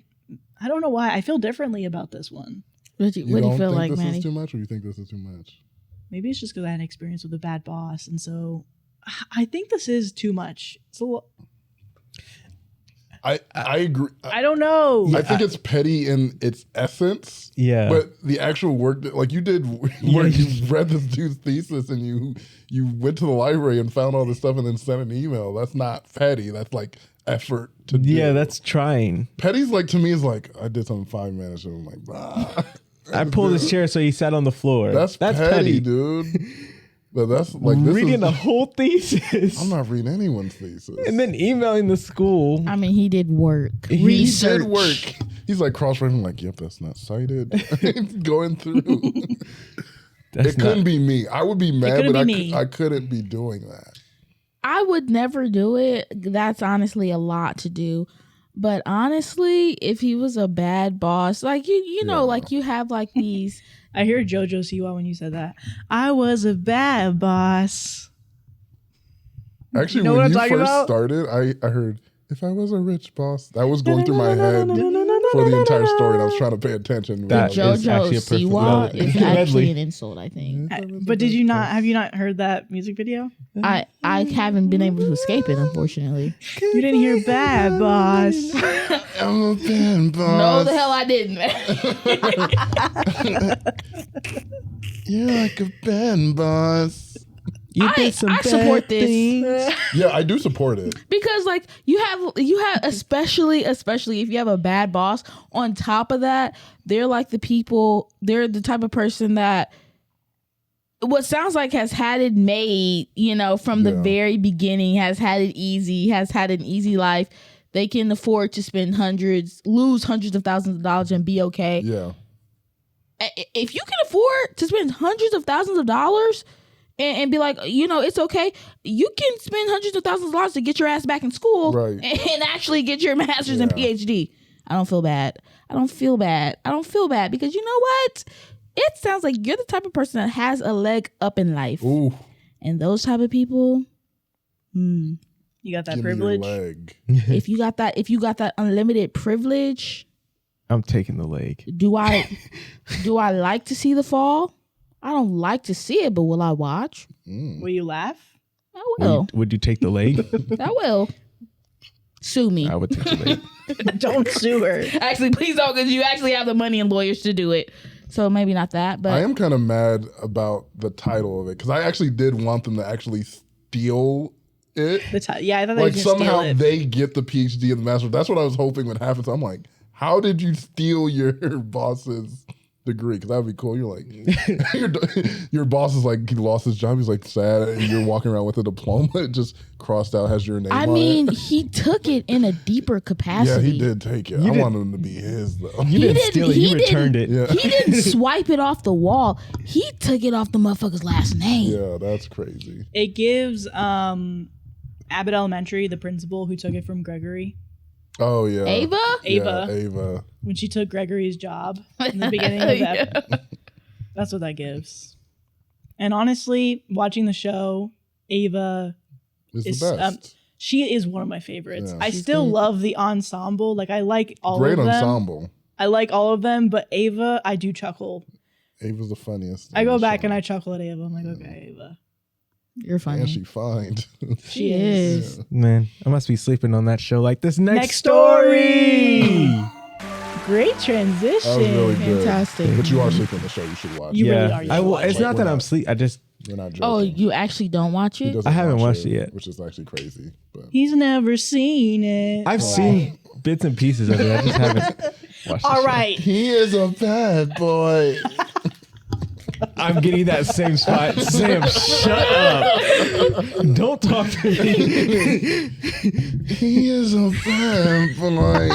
don't know why I feel differently about this one. What do you feel like, Madi? This is too much, or you think this is too much? Maybe it's just because I had an experience with a bad boss, and so I think this is too much. So I agree. I don't know. I think it's petty in its essence. Yeah. But the actual work you did work, you read this dude's thesis and you went to the library and found all this stuff and then sent an email. That's not petty. That's effort to do. Yeah, that's trying. Petty's to me is I did something 5 minutes and I'm like, bah. I pulled his chair so he sat on the floor. That's petty, dude. But that's reading the whole thesis. I'm not reading anyone's thesis. And then emailing the school. I mean, he did work. Research. He did work. He's cross-referencing, yep, that's not cited. Going through. It couldn't be me. I would be mad, but I couldn't be doing that. I would never do it. That's honestly a lot to do. But honestly, if he was a bad boss, you know, you have these. I hear Jojo Siwa when you said that. I was a bad boss. Actually, you know when you first started, I heard, if I was a rich boss, that was going through my head for the entire story, and I was trying to pay attention. That Jojo Siwa is actually an insult, I think. But have you not heard that music video? I haven't been able to escape it, unfortunately. You didn't hear bad boss. I'm a bad boss. No, the hell I didn't. You're like a bad boss. I support this. Yeah, I do support it. Because you have especially if you have a bad boss, on top of that, they're they're the type of person that what sounds like has had it made, from the very beginning, has had it easy, has had an easy life. They can afford to lose hundreds of thousands of dollars and be okay. Yeah. If you can afford to spend hundreds of thousands of dollars and be it's okay, you can spend hundreds of thousands of dollars to get your ass back in school, right, and actually get your master's and PhD. I don't feel bad because you know what? It sounds like you're the type of person that has a leg up in life. Ooh. And those type of people, you got that privilege. Leg. If you got that unlimited privilege, I'm taking the leg. Do I like to see the fall? I don't like to see it, but will I watch? Will you laugh? I will. Would you take the leg? I will. Sue me. I would take the leg. Don't sue her. Actually, please don't, because you actually have the money and lawyers to do it. So maybe not that, but I am kind of mad about the title of it, because I actually did want them to actually steal it. I thought they were somehow steal it. They get the PhD and the master. That's what I was hoping would happen. So I'm like, how did you steal your boss's degree? Because that would be cool. You're like, your boss is like, he lost his job. He's like sad, and you're walking around with a diploma. It just crossed out, has your name on it. I mean, he took it in a deeper capacity. Yeah, he did take it. I wanted him to be his, though. You didn't steal it. You returned it. Yeah. He didn't swipe it off the wall. He took it off the motherfucker's last name. Yeah, that's crazy. It gives Abbot Elementary, the principal who took it from Gregory. Oh, yeah. Ava? Yeah, Ava. When she took Gregory's job in the beginning of that. That's what that gives. And honestly, watching the show, Ava is the best. She is one of my favorites. Yeah. I still love the ensemble. Like, I like all Great of them. ensemble. I like all of them, but Ava, I do chuckle. Ava's the funniest. I go back and I chuckle at Ava. I'm like, okay, Ava. You're funny. And she fine. She is. Yeah. Man, I must be sleeping on that show like this. Next story. Great transition. That was really good. Fantastic. But you are sleeping on the show. You should watch You it. really are. You I should will. watch It's it. not that I'm sleep. I just You're not joking. Oh, you actually don't watch He it? doesn't I haven't watch watched it yet. which is actually crazy. But He's never seen it. I've seen bits and pieces of it. I just haven't watched it. All right. he is a bad boy. I'm getting that same spot. Sam, shut up. Don't talk to me. He is a bad boy.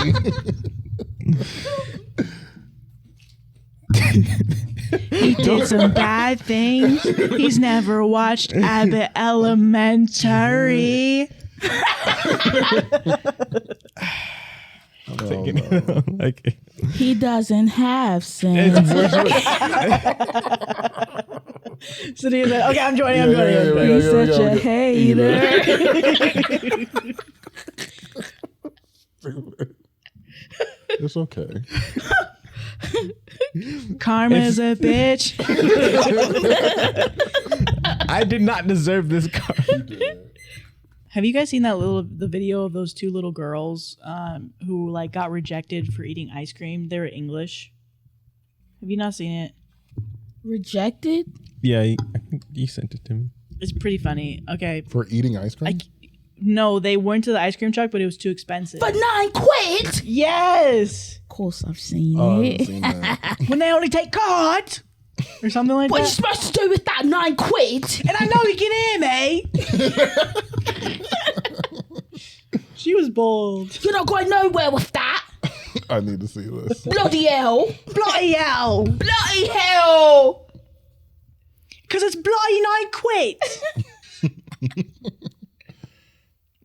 He did some bad things. He's never watched Abbot Elementary. Oh, no. Like, He doesn't have sense. it's worse. So he's like, okay, I'm joining. He's such a hater. It's okay. Karma's a bitch. I did not deserve this car. Have you guys seen the video of those two little girls who like got rejected for eating ice cream? They were English. Have you not seen it? Rejected? Yeah, I think you sent it to me. It's pretty funny. Okay. For eating ice cream? No, they went to the ice cream truck, but it was too expensive. For £9? Yes. Of course I've seen Oh, I it. haven't seen that. When they only take cards or something like What are you that. supposed to do with that £9? And I know you can hear me. She was bold. You're not going nowhere with that. I need to see this. Bloody hell. Bloody hell. Bloody hell. Because it's bloody £9.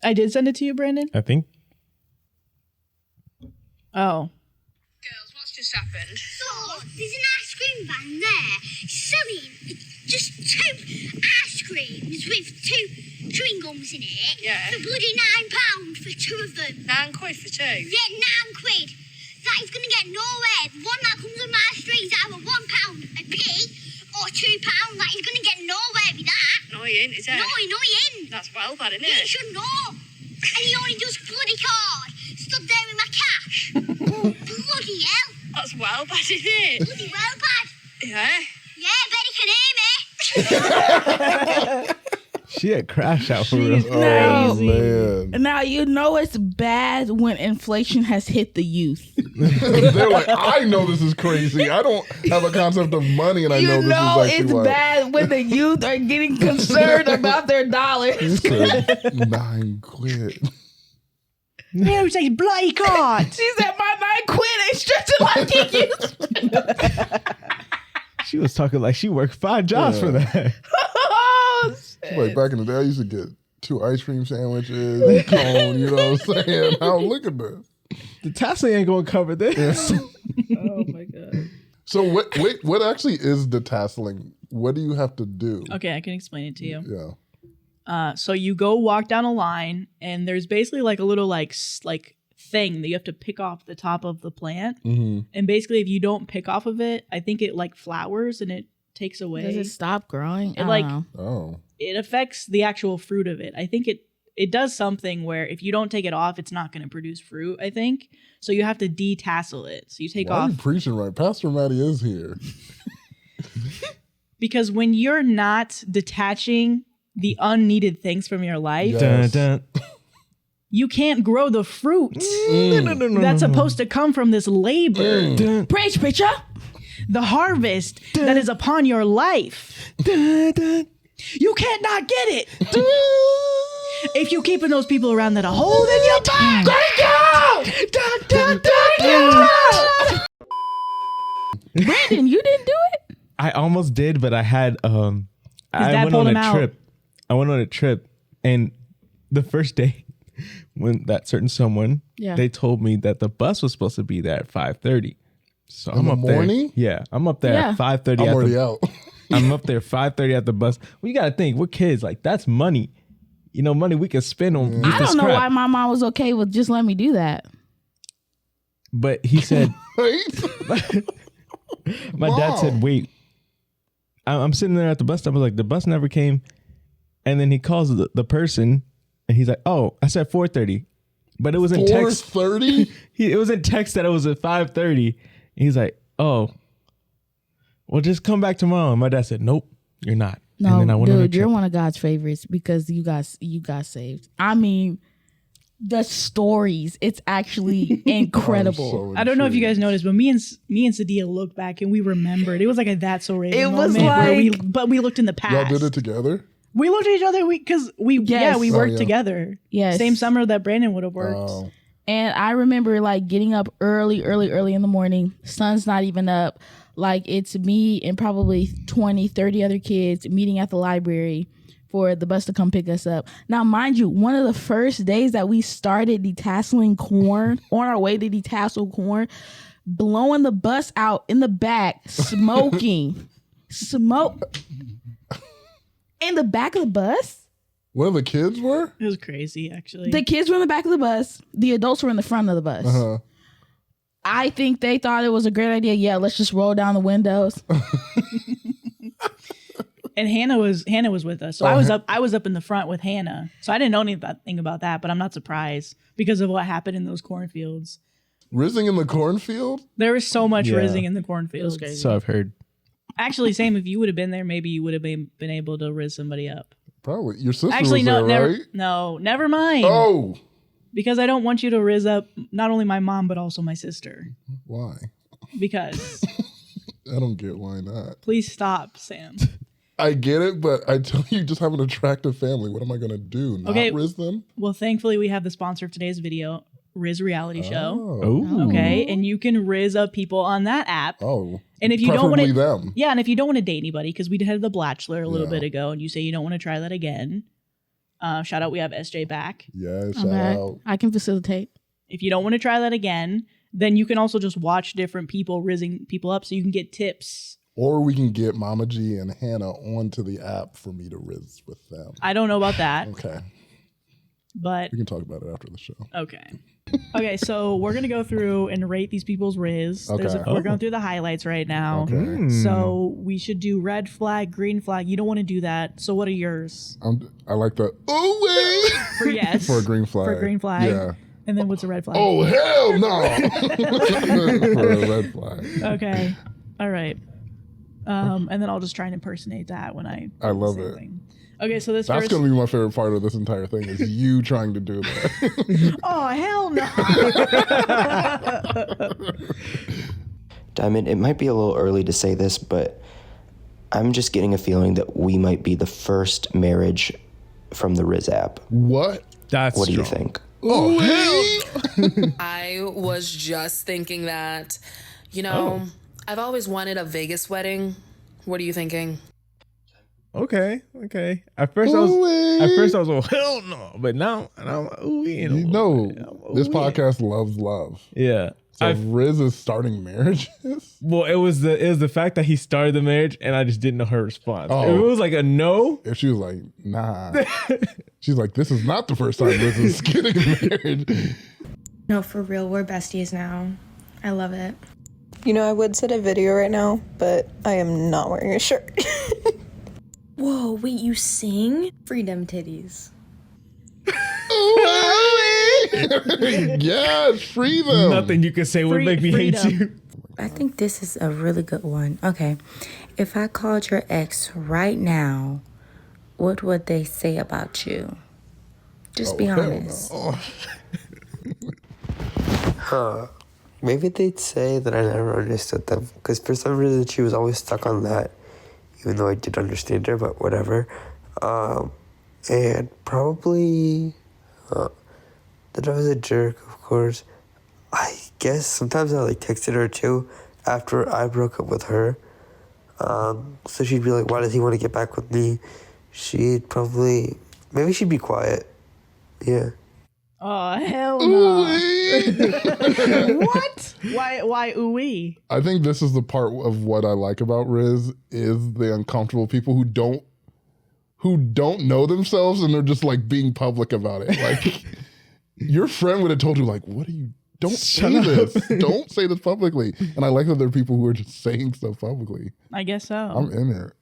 I did send it to you, Brandon? I think. Oh. Girls, what's just happened? So, there's an ice cream van there selling just 2 ice creams with 2 chewing gums in it. Yeah. For bloody £9 for 2 of them. £9 for 2. Yeah, £9. That is going to get nowhere. The one that comes on my street is either £1 a pea or £2. That is going to get nowhere with that. No, he ain't, is it? No, he ain't. That's well bad, isn't You it? should know. And he only does bloody card. Stood there with my cash. Bloody hell. That's well bad, isn't it? Bloody well bad. Yeah. Yeah, bet he can hear me. She had crash out for real. Oh, man. Now you know it's bad when inflation has hit the youth. They're like, I know this is crazy. I don't have a concept of money, and I You know this know is actually it's what. bad when the youth are getting concerned about their dollars. Said, £9. Yeah, we say bloody card. She said my £9 ain't stretching like it used to. She was talking like she worked 5 jobs for that. Oh, shit. Like back in the day, I used to get 2 ice cream sandwiches, a cone, you know what I'm saying? Now look at this. The Detasseling ain't gonna cover this. Oh my God. So what actually is detasseling? What do you have to do? Okay, I can explain it to you. Yeah. So you go walk down a line, and there's basically like a little like thing that you have to pick off the top of the plant. Mm-hmm. And basically, if you don't pick off of it, I think it like flowers and it takes away. Does it stop growing? It like Oh. it affects the actual fruit of it. I think it does something where if you don't take it off, it's not going to produce fruit. I think so. You have to detassel it. So you take Why are off you preaching right? Pastor Madi is here. because when you're not detaching the unneeded things from your life, Yeah. Dun, dun. you can't grow the fruit that's supposed to come from this labor. Preach, preacher. The harvest that is upon your life. You can't not get it. If you keeping those people around that are holding your back. Brandon, you didn't do it? I almost did, but I had I dad went pulled on him a out. trip. I went on a trip, and the first day when that certain someone, they told me that the bus was supposed to be there at 5:30. So In I'm the up morning? there. Yeah, I'm up there at 5:30. I'm already out. I'm up there 5:30 at the bus. Well, you got to think, we're kids. Like, that's money. You know, money we can spend on I don't know why my mom was okay with just letting me do that. But he said, my dad said, wait. I'm sitting there at the bus stop. I was like, the bus never came. And then he calls the person, and he's like, oh, I said 4:30. But it was in text. 4:30? It was in text that it was at 5:30. He's like, oh, well, just come back tomorrow. And my dad said, nope, you're not. No, and then I went on a dude, trip. you're one of God's favorites because you got saved. I mean, the stories, it's actually incredible. So I don't know if you guys noticed, but me and Sadia looked back and we remembered. It was like a That's So Raven It was moment where like- but we looked in the past. Y'all did it together? We looked at each other because we Yes. we Oh, worked yeah. together. Yes. Same summer that Brandon would have worked. Oh. And I remember like getting up early in the morning. Sun's not even up. Like it's me and probably 20, 30 other kids meeting at the library for the bus to come pick us up. Now, mind you, one of the first days that we started detasseling corn, on our way to detassel corn, blowing the bus out in the back, smoking. Smoke. In the back of the bus? Where the kids were? It was crazy, actually. The kids were in the back of the bus. The adults were in the front of the bus. Uh-huh. I think they thought it was a great idea. Yeah, let's just roll down the windows. And Hannah was with us. So I was up in the front with Hannah. So I didn't know anything about that, but I'm not surprised because of what happened in those cornfields. Rizzing in the cornfield? There was so much Yeah. rizzing in the cornfields. So I've heard. Actually, Sam, if you would have been there, maybe you would have been able to rizz somebody up. Probably. Your sister Actually, was no, there, right? never mind. Oh. Because I don't want you to rizz up not only my mom, but also my sister. Why? Because I don't get why not. please stop, Sam. I get it, but I tell you, just have an attractive family. What am I going to do? Not Okay. Rizz them? Well, thankfully, we have the sponsor of today's video, Rizz Reality Show. Oh. Okay, and you can rizz up people on that app. Oh. And if you don't want Preferably to, them. yeah, and if you don't want to date anybody, because we had the Bachelor a little Yeah. bit ago, and you say you don't want to try that again. Shout out, we have SJ back. Yeah, shout Okay. out. I can facilitate. If you don't want to try that again, then you can also just watch different people rizzing people up, so you can get tips. Or we can get Mama G and Hannah onto the app for me to Rizz with them. I don't know about that, Okay. but We can talk about it after the show. okay. Okay, so we're gonna go through and rate these people's Rizz. Okay. We're going through the highlights right now. Okay. So we should do red flag, green flag. You don't want to do that. So what are yours? I like that. Oh, wait. For yes. For a green flag. For a green flag. Yeah. And then what's a red flag? Oh, hell no. For a red flag. Okay. All right. And then I'll just try and impersonate that when I love say it. thing. Okay, so this That's first. going to be my favorite part of this entire thing is you trying to do that. Oh hell no! Diamond, it might be a little early to say this, but I'm just getting a feeling that we might be the first marriage from the Rizz app. What? That's What do you strong. think? Oh, hell. I was just thinking that, I've always wanted a Vegas wedding. What are you thinking? Okay. At first I was oh hell no, but now I'm You know, this podcast loves love. Yeah. So Rizz is starting marriages? Well, it was the fact that he started the marriage, and I just didn't know her response. Oh. If it was like a no, If she was like, nah. She's like, this is not the first time Rizz is getting married. No, for real, we're besties now. I love it. You know, I would set a video right now, but I am not wearing a shirt. Whoa, wait, you sing? Freedom titties. Yes, free them. nothing you can say would make me hate freedom. you. I think this is a really good one. Okay. If I called your ex right now, what would they say about you? Just be honest. Maybe they'd say that I never understood them, because for some reason she was always stuck on that, even though I did understand her, but whatever. And probably that I was a jerk, of course. I guess sometimes I texted her too after I broke up with her. So she'd be like, why does he want to get back with me? Maybe she'd be quiet. Yeah. Oh, hell no. What? Why ooh-wee? I think this is the part of what I like about Rizz is the uncomfortable people who don't know themselves and they're just being public about it. Your friend would have told you what are you, don't say this. Don't say this publicly. And I like that there are people who are just saying stuff publicly. I guess so. I'm in it.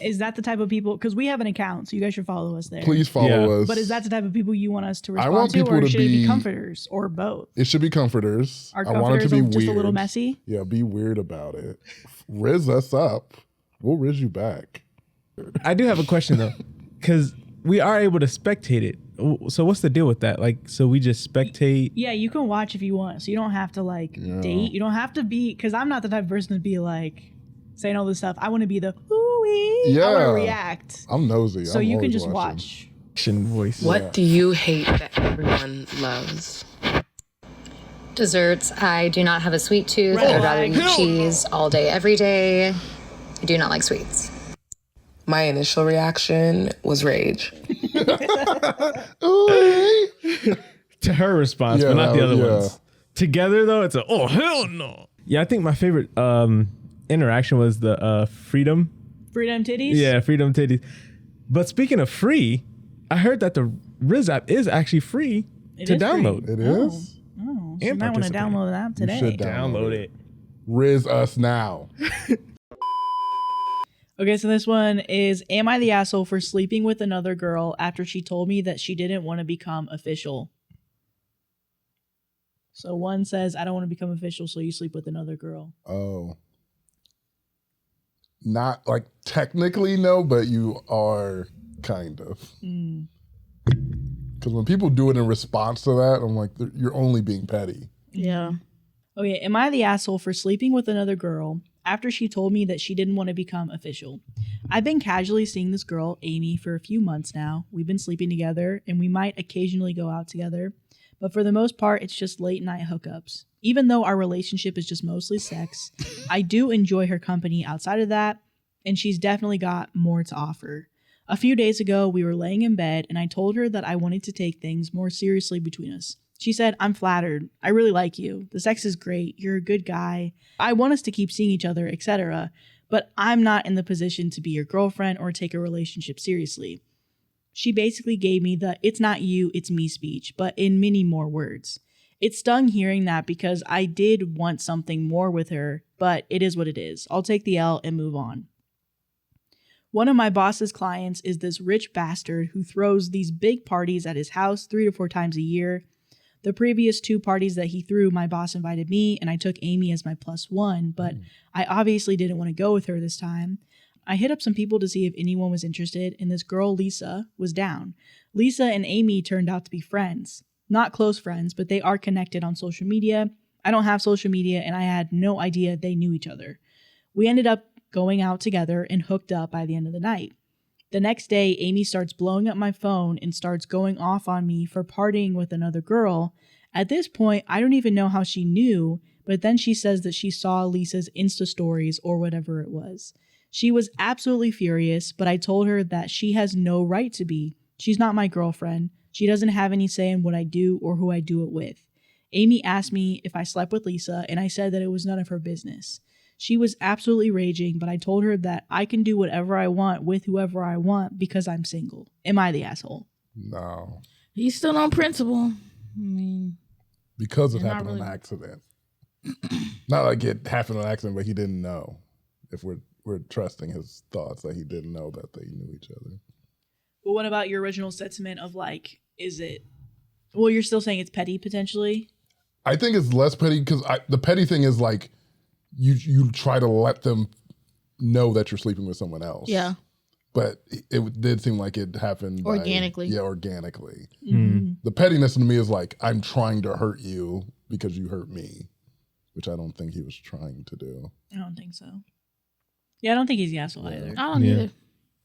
Is that the type of people? Because we have an account, so you guys should follow us there. Please follow us. But is that the type of people you want us to respond want to, people or to should it be comforters, or both? It should be comforters. Are I want it to comforters be just weird. a little messy? Yeah, be weird about it. Rizz us up. We'll Rizz you back. I do have a question though, because we are able to spectate it. So what's the deal with that? So we just spectate? Yeah, you can watch if you want. So you don't have to date. You don't have to be, because I'm not the type of person to be saying all this stuff. I want to be the ooh-wee. Yeah. I want to react. I'm nosy. So you can just watch. Voice. What do you hate that everyone loves? Desserts. I do not have a sweet tooth. Red I'd rather flag. eat cheese all day, every day. I do not like sweets. My initial reaction was rage. To her response, but not the other ones. Together though, it's oh hell no. Yeah, I think my favorite interaction was the freedom titties. Yeah, freedom titties. But speaking of free, I heard that the Rizz app is actually free to download. It is? Oh, so you might want to download the app today. You should download it. Rizz us now. Okay, so this one is, am I the asshole for sleeping with another girl after she told me that she didn't want to become official? So one says, I don't want to become official, so you sleep with another girl. Oh. Not technically no, but you are kind of. Because when people do it in response to that, I'm like, you're only being petty. Yeah. Okay, am I the asshole for sleeping with another girl after she told me that she didn't want to become official? I've been casually seeing this girl, Amy, for a few months now. We've been sleeping together, and we might occasionally go out together. But for the most part, it's just late night hookups. Even though our relationship is just mostly sex, I do enjoy her company outside of that, and she's definitely got more to offer. A few days ago, we were laying in bed, and I told her that I wanted to take things more seriously between us. She said, I'm flattered. I really like you. The sex is great. You're a good guy. I want us to keep seeing each other, etc. But I'm not in the position to be your girlfriend or take a relationship seriously. She basically gave me the it's not you, it's me speech, but in many more words. It stung hearing that because I did want something more with her, but it is what it is. I'll take the L and move on. One of my boss's clients is this rich bastard who throws these big parties at his house 3 to 4 times a year. The previous 2 parties that he threw, my boss invited me and I took Amy as my +1, but I obviously didn't want to go with her this time. I hit up some people to see if anyone was interested, and this girl, Lisa, was down. Lisa and Amy turned out to be friends. Not close friends, but they are connected on social media. I don't have social media, and I had no idea they knew each other. We ended up going out together and hooked up by the end of the night. The next day, Amy starts blowing up my phone and starts going off on me for partying with another girl. At this point, I don't even know how she knew, but then she says that she saw Lisa's Insta stories or whatever it was. She was absolutely furious, but I told her that she has no right to be. She's not my girlfriend. She doesn't have any say in what I do or who I do it with. Amy asked me if I slept with Lisa, and I said that it was none of her business. She was absolutely raging, but I told her that I can do whatever I want with whoever I want because I'm single. Am I the asshole? No. He's still on principle. I mean, because it happened on accident. Not like it happened on accident, but he didn't know. If we're trusting his thoughts that he didn't know that they knew each other. But what about your original sentiment of is it, well, you're still saying it's petty potentially? I think it's less petty because the petty thing is you try to let them know that you're sleeping with someone else. Yeah. But it did seem like it happened organically. Organically. Mm-hmm. The pettiness to me is like, I'm trying to hurt you because you hurt me, which I don't think he was trying to do. I don't think so. Yeah, I don't think he's the asshole either. I don't either.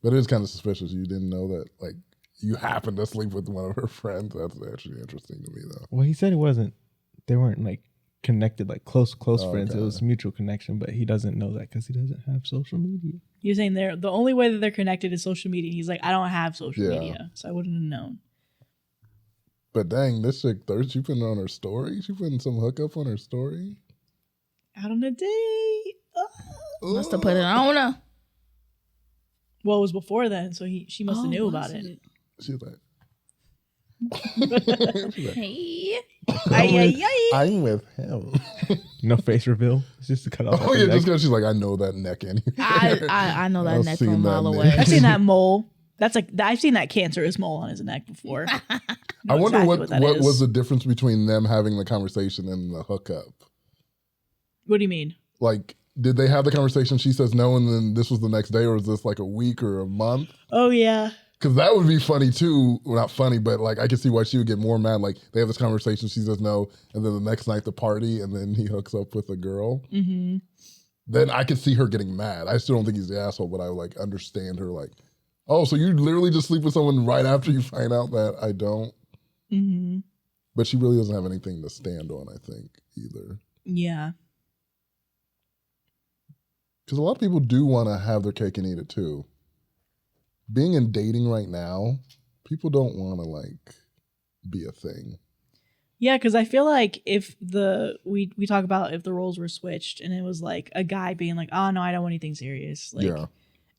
But it is kind of suspicious. You didn't know that, like, you happened to sleep with one of her friends. That's actually interesting to me, though. Well, he said they weren't like connected, like close friends. It was mutual connection, but he doesn't know that because he doesn't have social media. You're saying the only way that they're connected is social media. He's like, I don't have social media, so I wouldn't have known. But dang, this chick Thirst, she putting it on her story? She putting some hookup on her story? Out on a date. Must have put it on her. Well, it was before then, so she must have knew about it. She's like, hey. I'm with him. No face reveal. It's just to cut off. Oh yeah, just because she's like, I know that neck anyway. I know that neck from a mile away. I've seen that mole. That's like I've seen that cancerous mole on his neck before. I wonder what was the difference between them having the conversation and the hookup. What do you mean? Like, did they have the conversation? She says no, and then this was the next day, or is this like a week or a month? Oh yeah. Because that would be funny too. Well, not funny, but like I could see why she would get more mad. Like they have this conversation, she says no, and then the next night the party, and then he hooks up with a girl. Mm-hmm. Then I could see her getting mad. I still don't think he's the asshole, but I like understand her. Like, oh, so you literally just sleep with someone right after you find out that I don't. Mm-hmm. But she really doesn't have anything to stand on, I think, either. Yeah. Because a lot of people do want to have their cake and eat it too. Being in dating right now, people don't want to like be a thing. Yeah, because I feel like if we talk about if the roles were switched and it was like a guy being like, oh no, I don't want anything serious. Like, yeah.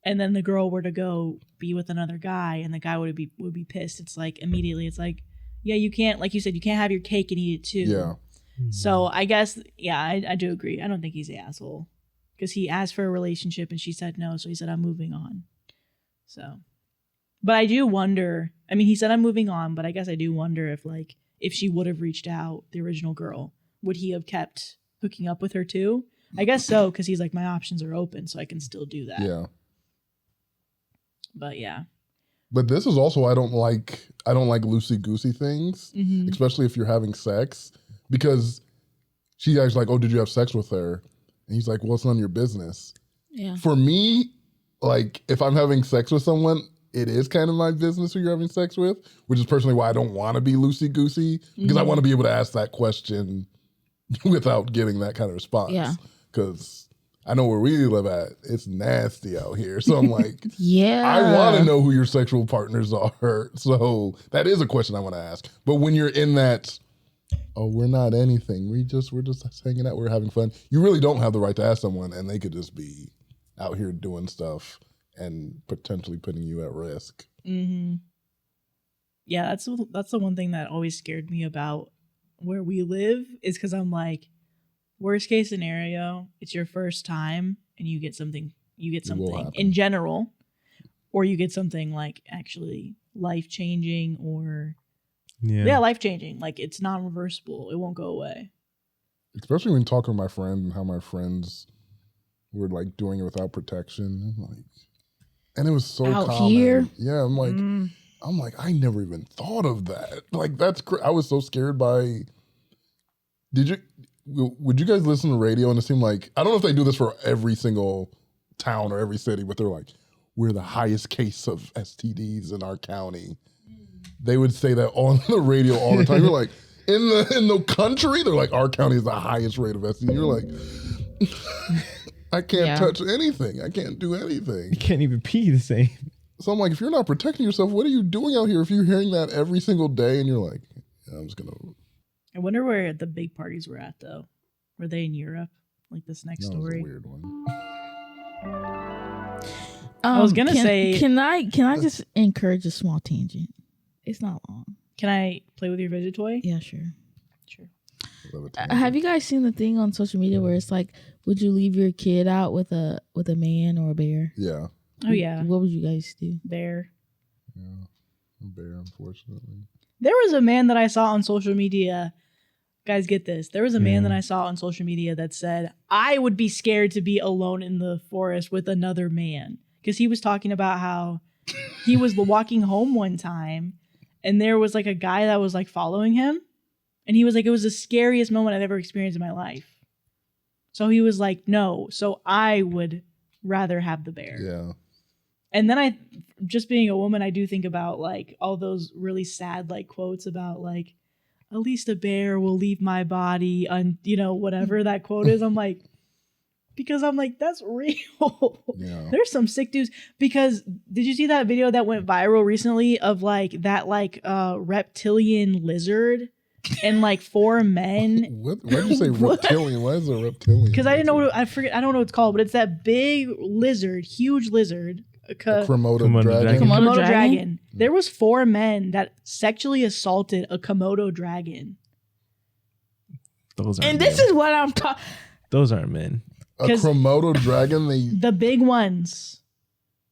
And then the girl were to go be with another guy and the guy would be pissed. It's like immediately it's like, yeah, you can't, like you said, you can't have your cake and eat it too. Yeah. So I guess, yeah, I do agree. I don't think he's the asshole. Because he asked for a relationship and she said no. So he said, I'm moving on. So, but I do wonder, I mean, he said I'm moving on, but I guess I do wonder if she would have reached out, the original girl, would he have kept hooking up with her too? I guess so. Because he's like, my options are open, so I can still do that. Yeah. But yeah. But this is also, I don't like loosey-goosey things, Mm-hmm. especially if you're having sex, because she acts like, oh, did you have sex with her? And he's like, well, it's none of your business. Yeah. For me, like, if I'm having sex with someone, it is kind of my business who you're having sex with, which is personally why I don't want to be loosey-goosey, because I want to be able to ask that question without getting that kind of response. Yeah. Because I know where we live at, it's nasty out here. So I'm like, yeah, I want to know who your sexual partners are. So that is a question I want to ask. But when you're in that, oh, we're not anything, we're just hanging out, we're having fun, you really don't have the right to ask someone, and they could just be out here doing stuff and potentially putting you at risk. Mm-hmm. Yeah, that's the one thing that always scared me about where we live, is because I'm like, worst case scenario, it's your first time and you get something in general, or you get something like actually life-changing or life-changing. Like, it's non-reversible. It won't go away. Especially when talking to my friend and how my friends were like doing it without protection. Like, and it was so out common. Here? Yeah, I'm like, I never even thought of that. Like, that's I was so scared by. Would you guys listen to radio and it seemed like, I don't know if they do this for every single town or every city, but they're like, we're the highest case of STDs in our county. They would say that on the radio all the time. You're like, in the country, they're like, our county is the highest rate of STDs. You're like, I can't touch anything. I can't do anything. You can't even pee the same. So I'm like, if you're not protecting yourself, what are you doing out here? If you're hearing that every single day and you're like, yeah, I'm just going to. I wonder where the big parties were at, though. Were they in Europe? Like this next story? That was a weird one. I was gonna say, can I just encourage a small tangent? It's not long. Can I play with your fidget toy? Yeah, sure. Have Have you guys seen the thing on social media where it's like, would you leave your kid out with a man or a bear? Yeah. Oh yeah. What would you guys do? Bear. Yeah, a bear, unfortunately. There was a man that I saw on social media. Guys, get this. There was a man that I saw on social media that said, I would be scared to be alone in the forest with another man. because he was talking about how he was walking home one time and there was like a guy that was like following him. And he was like, it was the scariest moment I've ever experienced in my life. So he was like, no. So I would rather have the bear. Yeah. And then just being a woman, I do think about like all those really sad like quotes about like, at least a bear will leave my body on, whatever that quote is. I'm like, because I'm like, that's real. Yeah. There's some sick dudes. Because did you see that video that went viral recently of like that like reptilian lizard? And like 4 men. Why did you say reptilian? Why is it reptilian? Because I didn't know. I don't know what it's called, but it's that big lizard, huge lizard. A Komodo dragon. Komodo dragon. There was 4 men that sexually assaulted a Komodo dragon. Those aren't and this men. is what I'm talking. Those aren't men. A Komodo dragon. The big ones.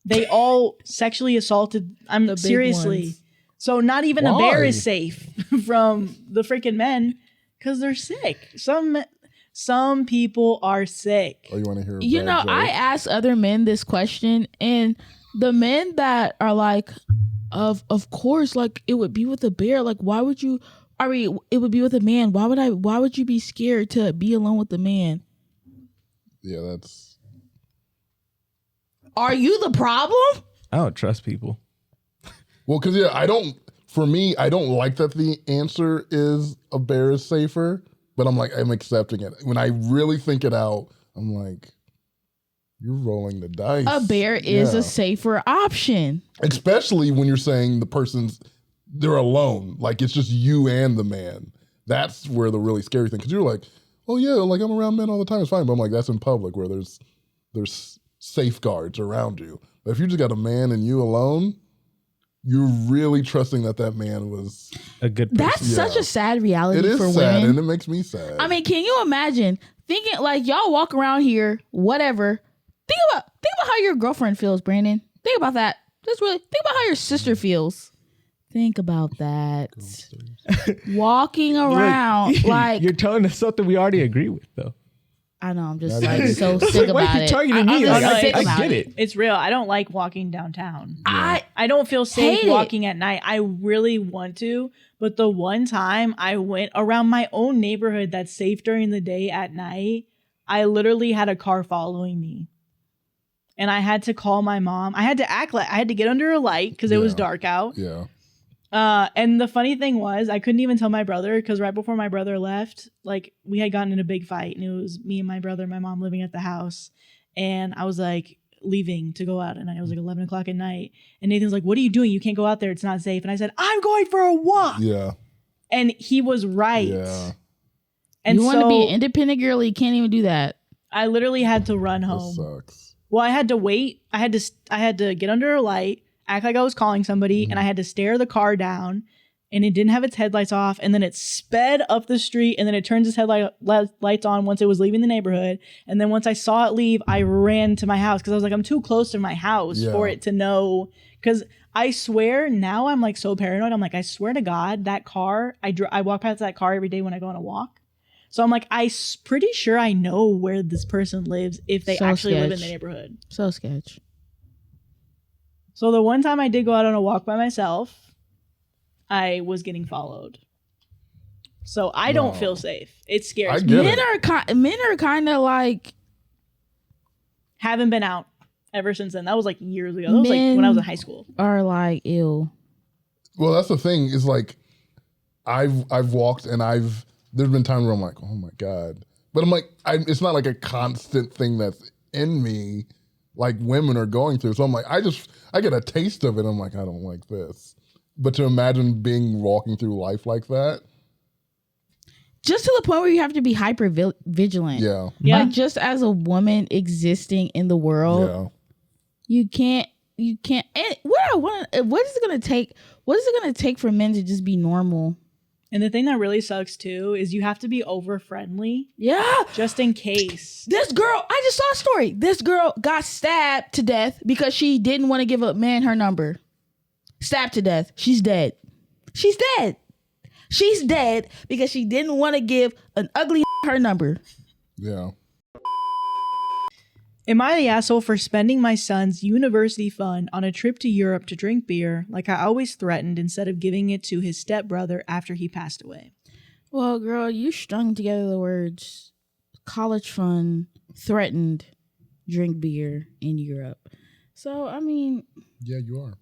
They all sexually assaulted. I'm seriously. Ones. So not even a bear is safe from the freaking men because they're sick. Some people are sick. Oh, you want to hear? I ask other men this question, and the men that are like, of course, like it would be with a bear. Like, why would you? I mean, it would be with a man. Why would you be scared to be alone with a man? Yeah, that's. Are you the problem? I don't trust people. Well, because I don't like that the answer is a bear is safer, but I'm accepting it. When I really think it out, I'm like, you're rolling the dice. A bear is a safer option. Especially when you're saying they're alone. Like it's just you and the man. That's where the really scary thing, because you're like, oh yeah, like I'm around men all the time, it's fine. But I'm like, that's in public where there's safeguards around you. But if you just got a man and you alone, you're really trusting that man was a good person. That's such a sad reality for women. It is sad, and it makes me sad. I mean, can you imagine thinking like y'all walk around here, whatever. Think about how your girlfriend feels, Brandon. Think about that. Just really think about how your sister feels. Think about that. Walking around like you're telling us something we already agree with, though. I know. I'm just like so sick Why about are you it. targeting me? I get it. It's real. I don't like walking downtown. I don't feel safe hate walking at night. I really want to, but the one time I went around my own neighborhood that's safe during the day at night, I literally had a car following me. And I had to call my mom. I had to act like I had to get under a light because it was dark out. Yeah. And the funny thing was, I couldn't even tell my brother because right before my brother left, like we had gotten in a big fight, and it was me and my brother and my mom living at the house. And I was like leaving to go out, and it was like 11 o'clock at night. And Nathan's like, "What are you doing? You can't go out there. It's not safe." And I said, "I'm going for a walk." Yeah. And he was right. Yeah. And you want to be an independent girl, you can't even do that. I literally had to run home. That sucks. Well, I had to wait. I had to get under a light, act like I was calling somebody, and I had to stare the car down, and it didn't have its headlights off, and then it sped up the street, and then it turns its headlights on once it was leaving the neighborhood, and then once I saw it leave, I ran to my house because I was like, I'm too close to my house for it to know, because I swear now I'm like so paranoid. I'm like, I swear to God, that car, I walk past that car every day when I go on a walk. So I'm like, pretty sure I know where this person lives if they actually live in the neighborhood. So sketch. So the one time I did go out on a walk by myself, I was getting followed. So I don't feel safe. It scares me. Men are kind of like haven't been out ever since then. That was like years ago. That was like when I was in high school. Are like ew. Well, that's the thing is like I've walked and there's been times where I'm like, oh my God. But I'm like, it's not like a constant thing that's in me like women are going through. So I'm like, I get a taste of it. I'm like, I don't like this. But to imagine walking through life like that. Just to the point where you have to be hyper vigilant. Yeah. Like just as a woman existing in the world, you can't, and what is it going to take for men to just be normal? And the thing that really sucks too is you have to be over friendly. Yeah. Just in case. This girl, I just saw a story. This girl got stabbed to death because she didn't want to give a man her number. Stabbed to death. She's dead. She's dead. She's dead because she didn't want to give an ugly her number. Yeah. Am I the asshole for spending my son's university fund on a trip to Europe to drink beer like I always threatened instead of giving it to his stepbrother after he passed away? Well, girl, you strung together the words college fund, threatened, drink beer in Europe. So, I mean... Yeah, you are.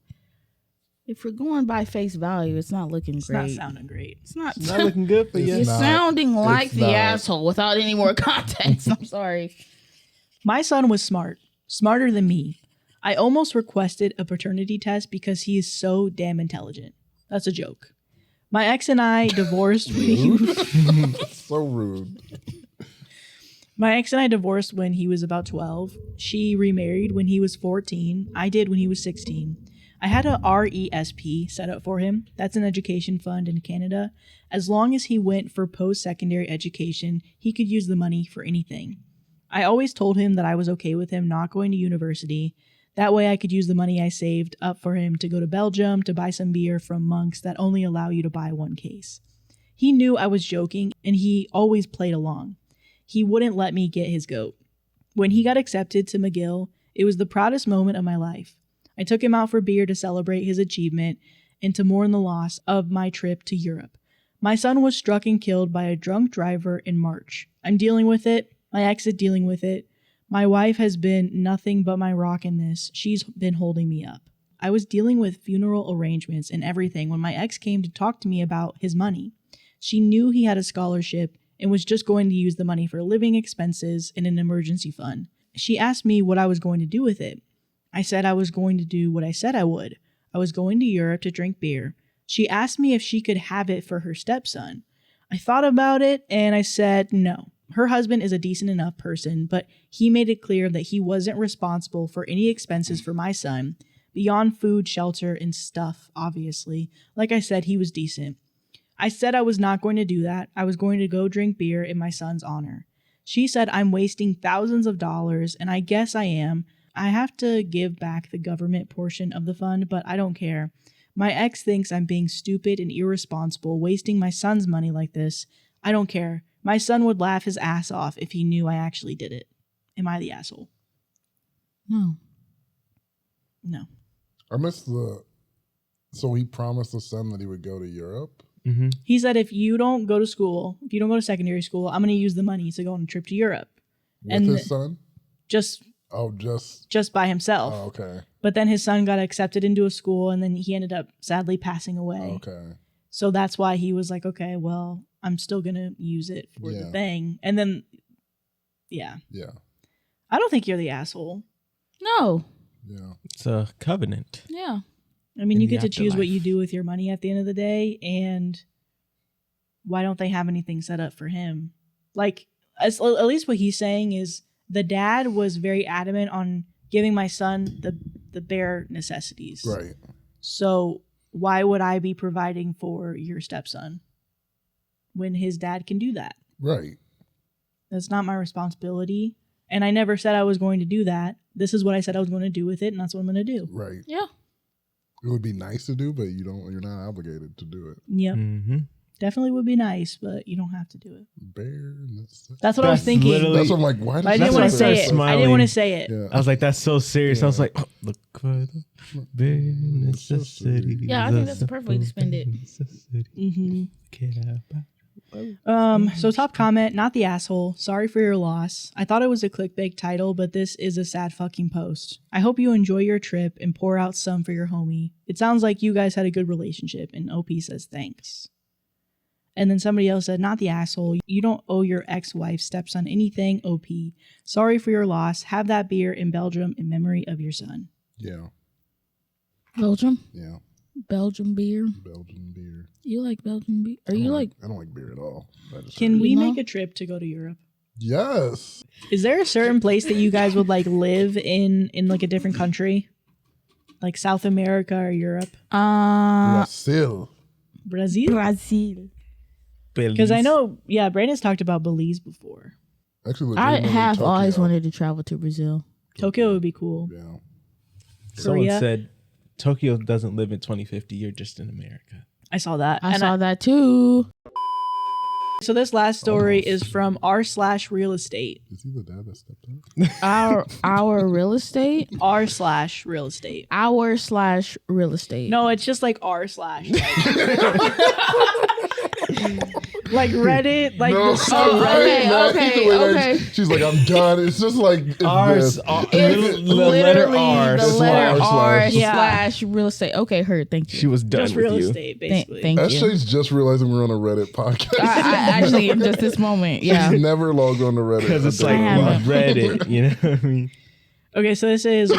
If we're going by face value, it's not looking great. It's not sounding great. It's not looking good for you. You're sounding like the asshole without any more context. I'm sorry. My son was smart, smarter than me. I almost requested a paternity test because he is so damn intelligent. That's a joke. My ex and I divorced. So rude. My ex and I divorced when he was about 12. She remarried when he was 14. I did when he was 16. I had a RESP set up for him. That's an education fund in Canada. As long as he went for post-secondary education, he could use the money for anything. I always told him that I was okay with him not going to university. That way I could use the money I saved up for him to go to Belgium to buy some beer from monks that only allow you to buy one case. He knew I was joking, and he always played along. He wouldn't let me get his goat. When he got accepted to McGill, it was the proudest moment of my life. I took him out for beer to celebrate his achievement and to mourn the loss of my trip to Europe. My son was struck and killed by a drunk driver in March. I'm dealing with it. My ex is dealing with it. My wife has been nothing but my rock in this. She's been holding me up. I was dealing with funeral arrangements and everything when my ex came to talk to me about his money. She knew he had a scholarship and was just going to use the money for living expenses in an emergency fund. She asked me what I was going to do with it. I said I was going to do what I said I would. I was going to Europe to drink beer. She asked me if she could have it for her stepson. I thought about it and I said no. Her husband is a decent enough person, but he made it clear that he wasn't responsible for any expenses for my son, beyond food, shelter, and stuff, obviously. Like I said, he was decent. I said I was not going to do that. I was going to go drink beer in my son's honor. She said I'm wasting thousands of dollars, and I guess I am. I have to give back the government portion of the fund, but I don't care. My ex thinks I'm being stupid and irresponsible, wasting my son's money like this. I don't care. My son would laugh his ass off if he knew I actually did it. Am I the asshole? No. No. I missed the... So he promised the son that he would go to Europe? Mm-hmm. He said if you don't go to school, if you don't go to secondary school, I'm going to use the money to go on a trip to Europe. With his son? Just by himself. Oh, okay. But then his son got accepted into a school and then he ended up sadly passing away. Okay. So that's why he was like, okay, well, I'm still going to use it for the thing. And then, yeah. Yeah. I don't think you're the asshole. No. Yeah. It's a covenant. Yeah. I mean, you get to choose what you do with your money at the end of the day. And why don't they have anything set up for him? Like, at least what he's saying is the dad was very adamant on giving my son the bare necessities. Right. So why would I be providing for your stepson when his dad can do that? Right. That's not my responsibility. And I never said I was going to do that. This is what I said I was going to do with it, and that's what I'm going to do. Right. Yeah. It would be nice to do, but you're not obligated to do it. Yep. Mm-hmm. Definitely would be nice, but you don't have to do it. Bare necessities. That's what I was thinking. That's what I'm like, why did I didn't want to say it. I didn't want to say it. Yeah. I was like, that's so serious. I was like, oh, look for the bare necessities. Yeah, I think that's the perfect way to spend it. Mm-hmm. So top comment, not the asshole. Sorry for your loss. I thought it was a clickbait title, but this is a sad fucking post. I hope you enjoy your trip and pour out some for your homie. It sounds like you guys had a good relationship, and OP says thanks. And then somebody else said, not the asshole. You don't owe your ex-wife's stepson anything, OP. Sorry for your loss. Have that beer in Belgium in memory of your son. Yeah. Belgium? Yeah. Belgium beer. Belgian beer. You like Belgian beer? I don't like beer at all. Can we make a trip to go to Europe? Yes. Is there a certain place that you guys would like live in like a different country? Like South America or Europe? Brazil. Brazil? Because I know, Brandon's talked about Belize before. Actually, I have always wanted to travel to Brazil. Tokyo would be cool. Yeah. Someone said Tokyo doesn't live in 2050. You're just in America. I saw that. I saw that too. So this last story is from r/real estate. Is he the dad that stepped up? Our real estate? r/real estate. Our/real estate. No, it's just like r/. Like Reddit, like No, the sub- okay, Matt, okay, either way, okay. She's like, I'm done. It's just like it's R's, this. It's the letter R. the It's letter R/. R/real estate. Okay, heard. Thank you. She was done just with real you. estate, basically. Thank you. SJ's just realizing we're on a Reddit podcast. I actually in just this moment. Yeah. She's never logged on to Reddit. Because it's until like haven't. Reddit, you know what I mean? Okay, so this is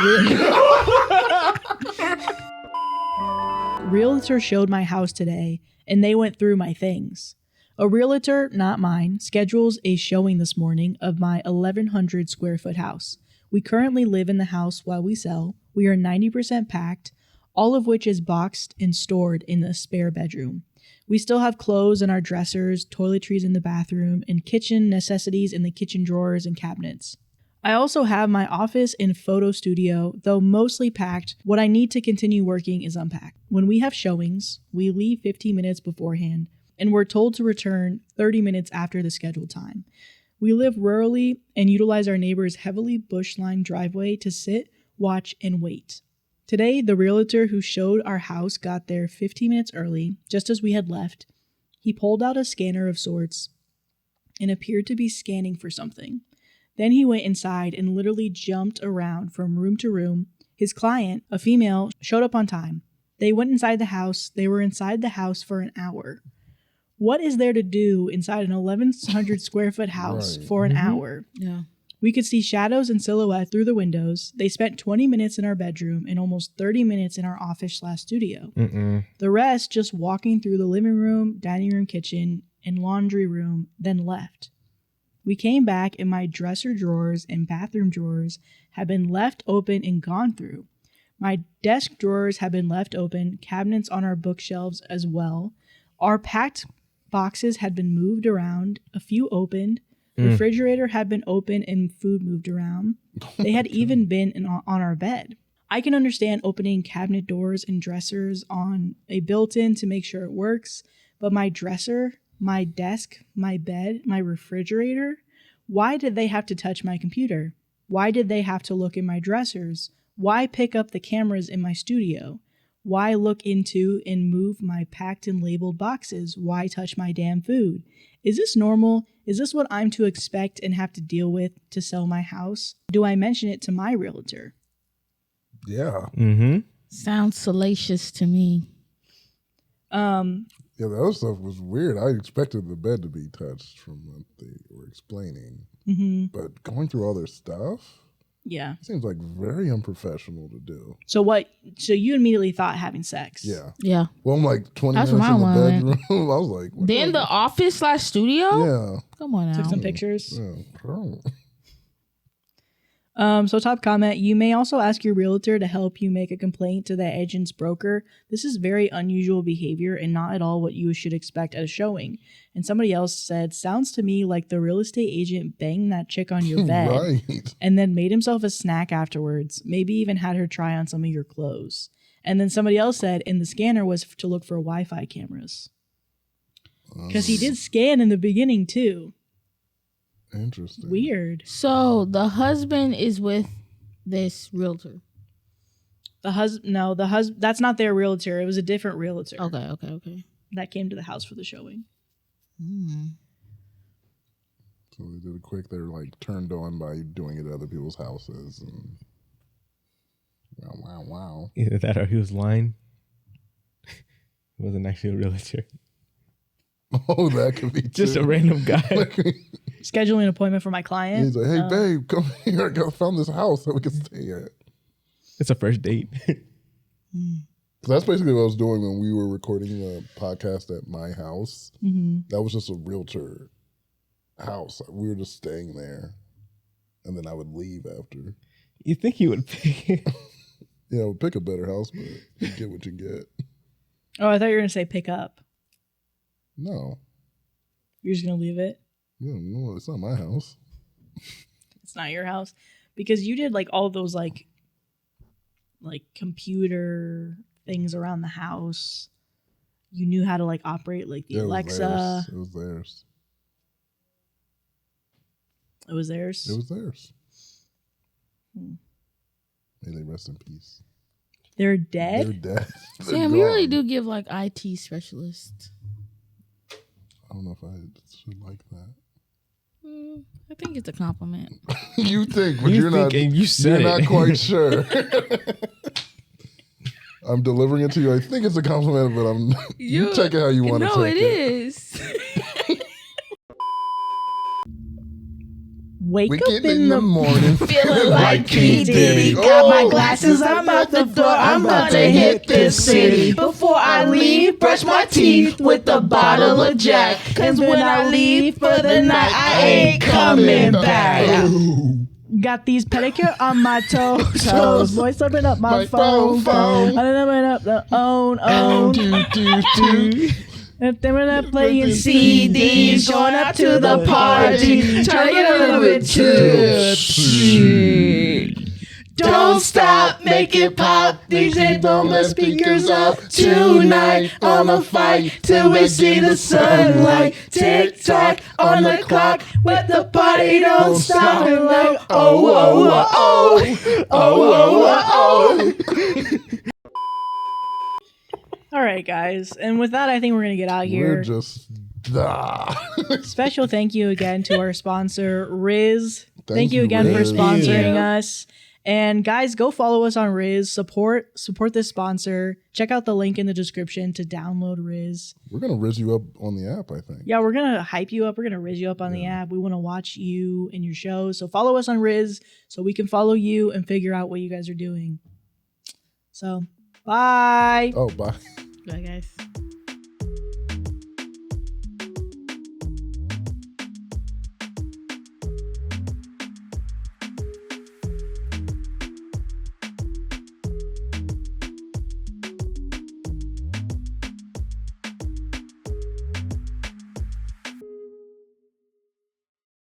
Realtor showed my house today, and they went through my things. A realtor, not mine, schedules a showing this morning of my 1,100 square foot house. We currently live in the house while we sell. We are 90% packed, all of which is boxed and stored in the spare bedroom. We still have clothes in our dressers, toiletries in the bathroom, and kitchen necessities in the kitchen drawers and cabinets. I also have my office and photo studio, though mostly packed. What I need to continue working is unpacked. When we have showings, we leave 15 minutes beforehand, and we're told to return 30 minutes after the scheduled time. We live rurally and utilize our neighbor's heavily bush-lined driveway to sit, watch, and wait. Today, the realtor who showed our house got there 15 minutes early, just as we had left. He pulled out a scanner of sorts and appeared to be scanning for something. Then he went inside and literally jumped around from room to room. His client, a female, showed up on time. They went inside the house. They were inside the house for an hour. What is there to do inside an 1,100 square foot house for an hour? Yeah. We could see shadows and silhouette through the windows. They spent 20 minutes in our bedroom and almost 30 minutes in our office/studio. The rest just walking through the living room, dining room, kitchen, and laundry room, then left. We came back and my dresser drawers and bathroom drawers had been left open and gone through. My desk drawers had been left open, cabinets on our bookshelves as well. Our packed boxes had been moved around, a few opened. Refrigerator had been open and food moved around. They had even been on our bed. I can understand opening cabinet doors and dressers on a built-in to make sure it works, but my dresser, my desk, my bed, my refrigerator, why did they have to touch my computer? Why did they have to look in my dressers? Why pick up the cameras in my studio? Why look into and move my packed and labeled boxes? Why touch my damn food? Is this normal? Is this what I'm to expect and have to deal with to sell my house? Do I mention it to my realtor? Yeah. Sounds salacious to me. Yeah, the other stuff was weird. I expected the bed to be touched from what they were explaining. But going through all their stuff? Yeah. Seems like very unprofessional to do. So you immediately thought having sex? Yeah. Yeah. Well, I'm like 20 That's minutes where in my the mind bedroom. I was like, what Then the office/studio? Yeah. Come on now. Took some pictures. Yeah. So top comment, you may also ask your realtor to help you make a complaint to the agent's broker. This is very unusual behavior and not at all what you should expect at a showing. And somebody else said, sounds to me like the real estate agent banged that chick on your bed Right. and then made himself a snack afterwards, maybe even had her try on some of your clothes. And then somebody else said, and the scanner was to look for Wi-Fi cameras. Because he did scan in the beginning too. Interesting. Weird. So the husband is with this realtor. That's not their realtor. It was a different realtor. Okay. That came to the house for the showing. So they did it quick. They were like turned on by doing it at other people's houses. And wow. Either that or he was lying. He wasn't actually a realtor. Oh, that could be Just too. a random guy. Scheduling an appointment for my client. He's like, hey, babe, come here. I found this house that we can stay at. It's a first date. So that's basically what I was doing when we were recording the podcast at my house. That was just a realtor house. We were just staying there. And then I would leave after. You think he would pick? Yeah, I would pick a better house, but you get what you get. Oh, I thought you were going to say pick up. No. You're just going to leave it? Yeah, no, it's not my house. It's not your house? Because you did like all those like computer things around the house. You knew how to like operate like the Alexa. It was theirs. It was theirs. It was theirs. May they rest in peace. They're dead? They're dead. Sam, we really do give like IT specialists. I don't know if I should like that. I think it's a compliment. You think, but you're not. You're not quite sure. I'm delivering it to you. I think it's a compliment, but you take it how you want to take it. No, it is. Wake up in the morning, feeling like P. Diddy. Got my glasses, I'm out the door. I'm about to hit this city. Before I leave, brush my teeth with a bottle of Jack. Cause when I leave for the night, I ain't coming back. Got these pedicure on my toes. Boy, slipping up my phone. I'm up the own. If they were not playing CDs, showing up to the party, trying to get a little bit tipsy. Don't stop, make it pop. DJ, blow my speakers up tonight. I'ma fight till we see the sunlight. Tick tock on the clock, but the party don't stop. And like, All right, guys. And with that, I think we're going to get out here. We're just... Special thank you again to our sponsor, Rizz. Thank you again for sponsoring us. And guys, go follow us on Rizz. Support this sponsor. Check out the link in the description to download Rizz. We're going to Rizz you up on the app, I think. Yeah, we're going to hype you up. We're going to Rizz you up on the app. We want to watch you and your shows. So follow us on Rizz so we can follow you and figure out what you guys are doing. So, bye. Oh, bye. Bye, guys.